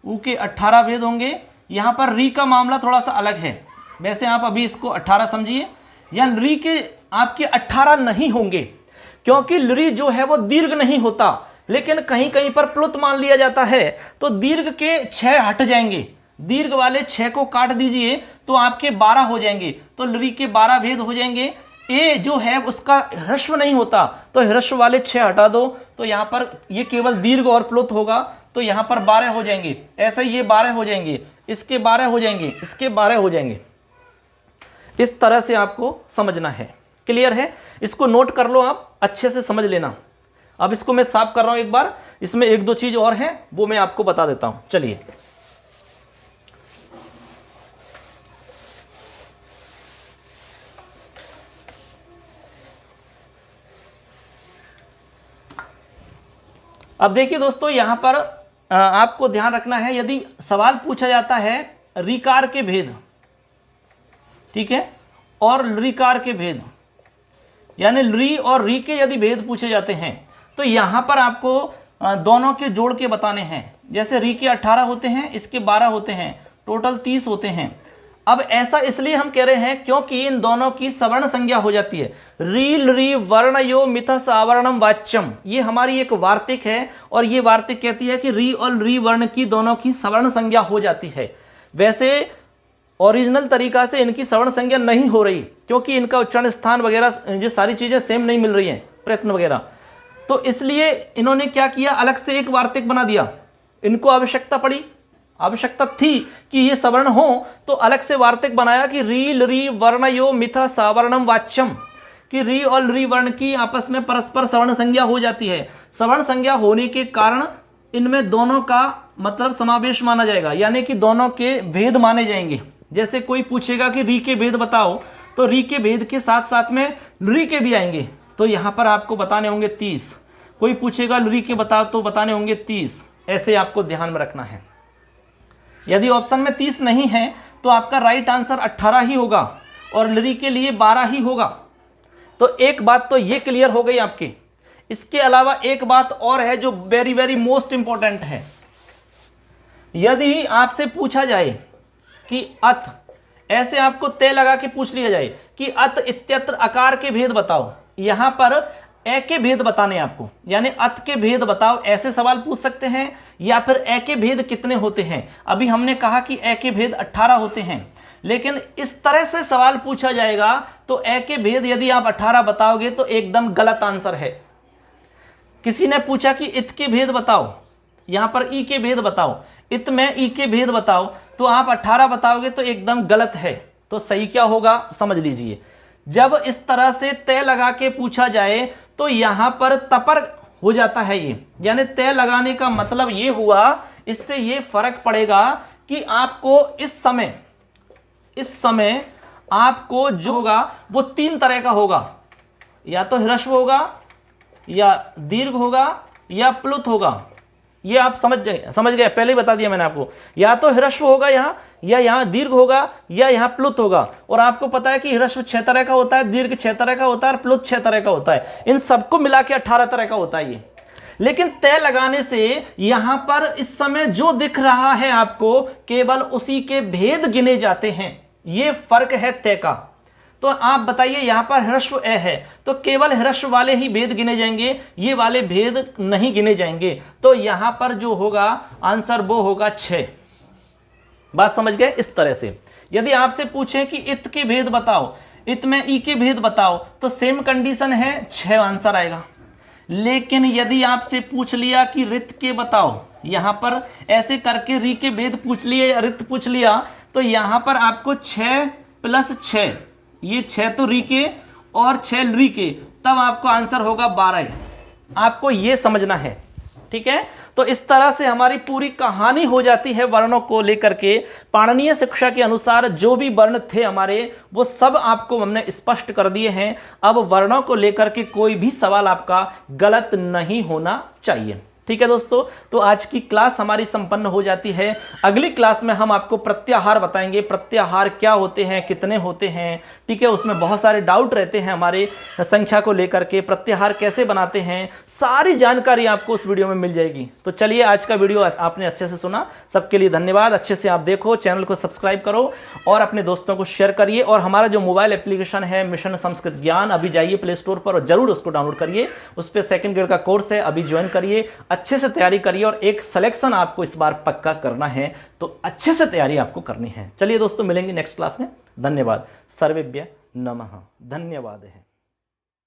ऊ के 18 भेद होंगे। यहां पर री का मामला थोड़ा सा अलग है, वैसे आप अभी इसको 18 समझिए। या री के आपके 18 नहीं होंगे, क्योंकि री जो है वो दीर्घ नहीं होता, लेकिन कहीं कहीं पर प्लुत मान लिया जाता है। तो दीर्घ के 6 हट जाएंगे, दीर्घ वाले 6 को काट दीजिए तो आपके 12 हो जाएंगे। तो री के 12 भेद हो जाएंगे। ए जो है उसका ह्रस्व नहीं होता, तो ह्रस्व वाले 6 हटा दो, तो यहां पर ये केवल दीर्घ और प्लुत होगा, तो यहां पर 12 हो जाएंगे। ऐसे ये 12 हो जाएंगे, इसके 12 हो जाएंगे, इसके 12 हो जाएंगे। इस तरह से आपको समझना है। क्लियर है? इसको नोट कर लो, आप अच्छे से समझ लेना। अब इसको मैं साफ कर रहा हूं एक बार, इसमें 1-2 चीज और हैं वो मैं आपको बता देता हूं। चलिए, अब देखिए दोस्तों, यहां पर आपको ध्यान रखना है, यदि सवाल पूछा जाता है ऋकार के भेद, ठीक है, और लृकार के भेद, यानी री और री के यदि भेद पूछे जाते हैं, तो यहां पर आपको दोनों के जोड़ के बताने हैं। जैसे री के 18 होते हैं, इसके 12 होते हैं, टोटल 30 होते हैं। अब ऐसा इसलिए हम कह रहे हैं क्योंकि इन दोनों की सवर्ण संज्ञा हो जाती है। री लृ वर्णयो मिथस आवरणम वाच्यम, ये हमारी एक वार्तिक है, और ये वार्तिक कहती है कि री और लृ वर्ण की दोनों की सवर्ण संज्ञा हो जाती है। वैसे ओरिजिनल तरीका से इनकी सवर्ण संज्ञा नहीं हो रही, क्योंकि इनका उच्चारण स्थान वगैरह ये सारी चीज़ें सेम नहीं मिल रही हैं, प्रयत्न वगैरह। तो इसलिए इन्होंने क्या किया, अलग से एक वार्तिक बना दिया। इनको आवश्यकता पड़ी, आवश्यकता थी कि ये सवर्ण हो, तो अलग से वार्तिक बनाया कि री लरी वर्णयो मिथा सावर्णम वाच्यम, कि री और री वर्ण की आपस में परस्पर सवर्ण संज्ञा हो जाती है। सवर्ण संज्ञा होने के कारण इनमें दोनों का मतलब समावेश माना जाएगा, यानी कि दोनों के भेद माने जाएंगे। जैसे कोई पूछेगा कि री के भेद बताओ, तो री के भेद के साथ साथ में री के भी आएंगे, तो यहाँ पर आपको बताने होंगे 30। कोई पूछेगा री के बताओ, तो बताने होंगे 30। ऐसे आपको ध्यान में रखना है। यदि ऑप्शन में 30 नहीं है तो आपका राइट आंसर 18 ही होगा और लरी के लिए 12 ही होगा। तो एक बात तो ये क्लियर हो गई आपकी। इसके अलावा एक बात और है जो वेरी वेरी मोस्ट इंपॉर्टेंट है। यदि आपसे पूछा जाए कि अथ, ऐसे आपको तय लगा के पूछ लिया जाए कि अथ इत्यत्र आकार के भेद बताओ, यहां पर ए के भेद बताने आपको, यानी अथ के भेद बताओ, ऐसे सवाल पूछ सकते हैं, या फिर ए के भेद कितने होते हैं। अभी हमने कहा कि ए के भेद 18 होते हैं, लेकिन इस तरह से सवाल पूछा जाएगा तो ए के भेद यदि आप 18 बताओगे तो एकदम गलत आंसर है। किसी ने पूछा कि इत के भेद बताओ, यहां पर ई के भेद बताओ, इत में ई के भेद बताओ, तो आप 18 बताओगे तो एकदम गलत है। तो सही क्या होगा समझ लीजिए। जब इस तरह से तय लगा के पूछा जाए तो यहां पर तपर हो जाता है ये, यानी तय लगाने का मतलब ये हुआ, इससे ये फर्क पड़ेगा कि आपको इस समय आपको जो होगा वो 3 तरह का होगा, या तो ह्रस्व होगा, या दीर्घ होगा, या प्लुत होगा। ये आप समझ गए, पहले ही बता दिया मैंने आपको। या तो ह्रस्व होगा यहाँ, या यहाँ दीर्घ होगा, या यहाँ प्लुत होगा। और आपको पता है कि ह्रस्व 6 तरह का होता है, दीर्घ 6 तरह का होता है, और प्लुत 6 तरह का होता है। इन सबको मिला के 18 तरह का होता है ये। लेकिन तय लगाने से यहां पर इस समय जो दिख रहा है आपको, केवल उसी के भेद गिने जाते हैं। ये फर्क है तय का। तो आप बताइए, यहां पर ह्रस्व ए है तो केवल ह्रस्व वाले ही भेद गिने जाएंगे, ये वाले भेद नहीं गिने जाएंगे। तो यहां पर जो होगा आंसर वो होगा 6। बात समझ गए। इस तरह से यदि आपसे पूछें कि इत के भेद बताओ, इत में ई के भेद बताओ, तो सेम कंडीशन है, 6 आंसर आएगा। लेकिन यदि आपसे पूछ लिया कि रित के बताओ, यहां पर ऐसे करके री के भेद पूछ लिए या रित पूछ लिया, तो यहां पर आपको 6 + 6, ये 6 तो री के और 6 री के, तब आपको आंसर होगा 12। आपको ये समझना है, ठीक है। तो इस तरह से हमारी पूरी कहानी हो जाती है वर्णों को लेकर के। पाणिनीय शिक्षा के अनुसार जो भी वर्ण थे हमारे, वो सब आपको हमने स्पष्ट कर दिए हैं। अब वर्णों को लेकर के कोई भी सवाल आपका गलत नहीं होना चाहिए, ठीक है दोस्तों। तो आज की क्लास हमारी संपन्न हो जाती है। अगली क्लास में हम आपको प्रत्याहार बताएंगे, प्रत्याहार क्या होते हैं, कितने होते हैं, ठीक है। उसमें बहुत सारे डाउट रहते हैं हमारे संख्या को लेकर के, प्रत्याहार कैसे बनाते हैं, सारी जानकारी आपको उस वीडियो में मिल जाएगी। तो चलिए, आज का वीडियो आपने अच्छे से सुना, सबके लिए धन्यवाद। अच्छे से आप देखो, चैनल को सब्सक्राइब करो और अपने दोस्तों को शेयर करिए। और हमारा जो मोबाइल एप्लीकेशन है मिशन संस्कृत ज्ञान, अभी जाइए प्ले स्टोर पर और जरूर उसको डाउनलोड करिए। उस पर 2nd ग्रेड का कोर्स है, अभी ज्वाइन करिए, अच्छे से तैयारी करिए। और एक सिलेक्शन आपको इस बार पक्का करना है, तो अच्छे से तैयारी आपको करनी है। चलिए दोस्तों, मिलेंगे नेक्स्ट क्लास में। धन्यवाद। सर्वेभ्यः नमः। धन्यवाद है।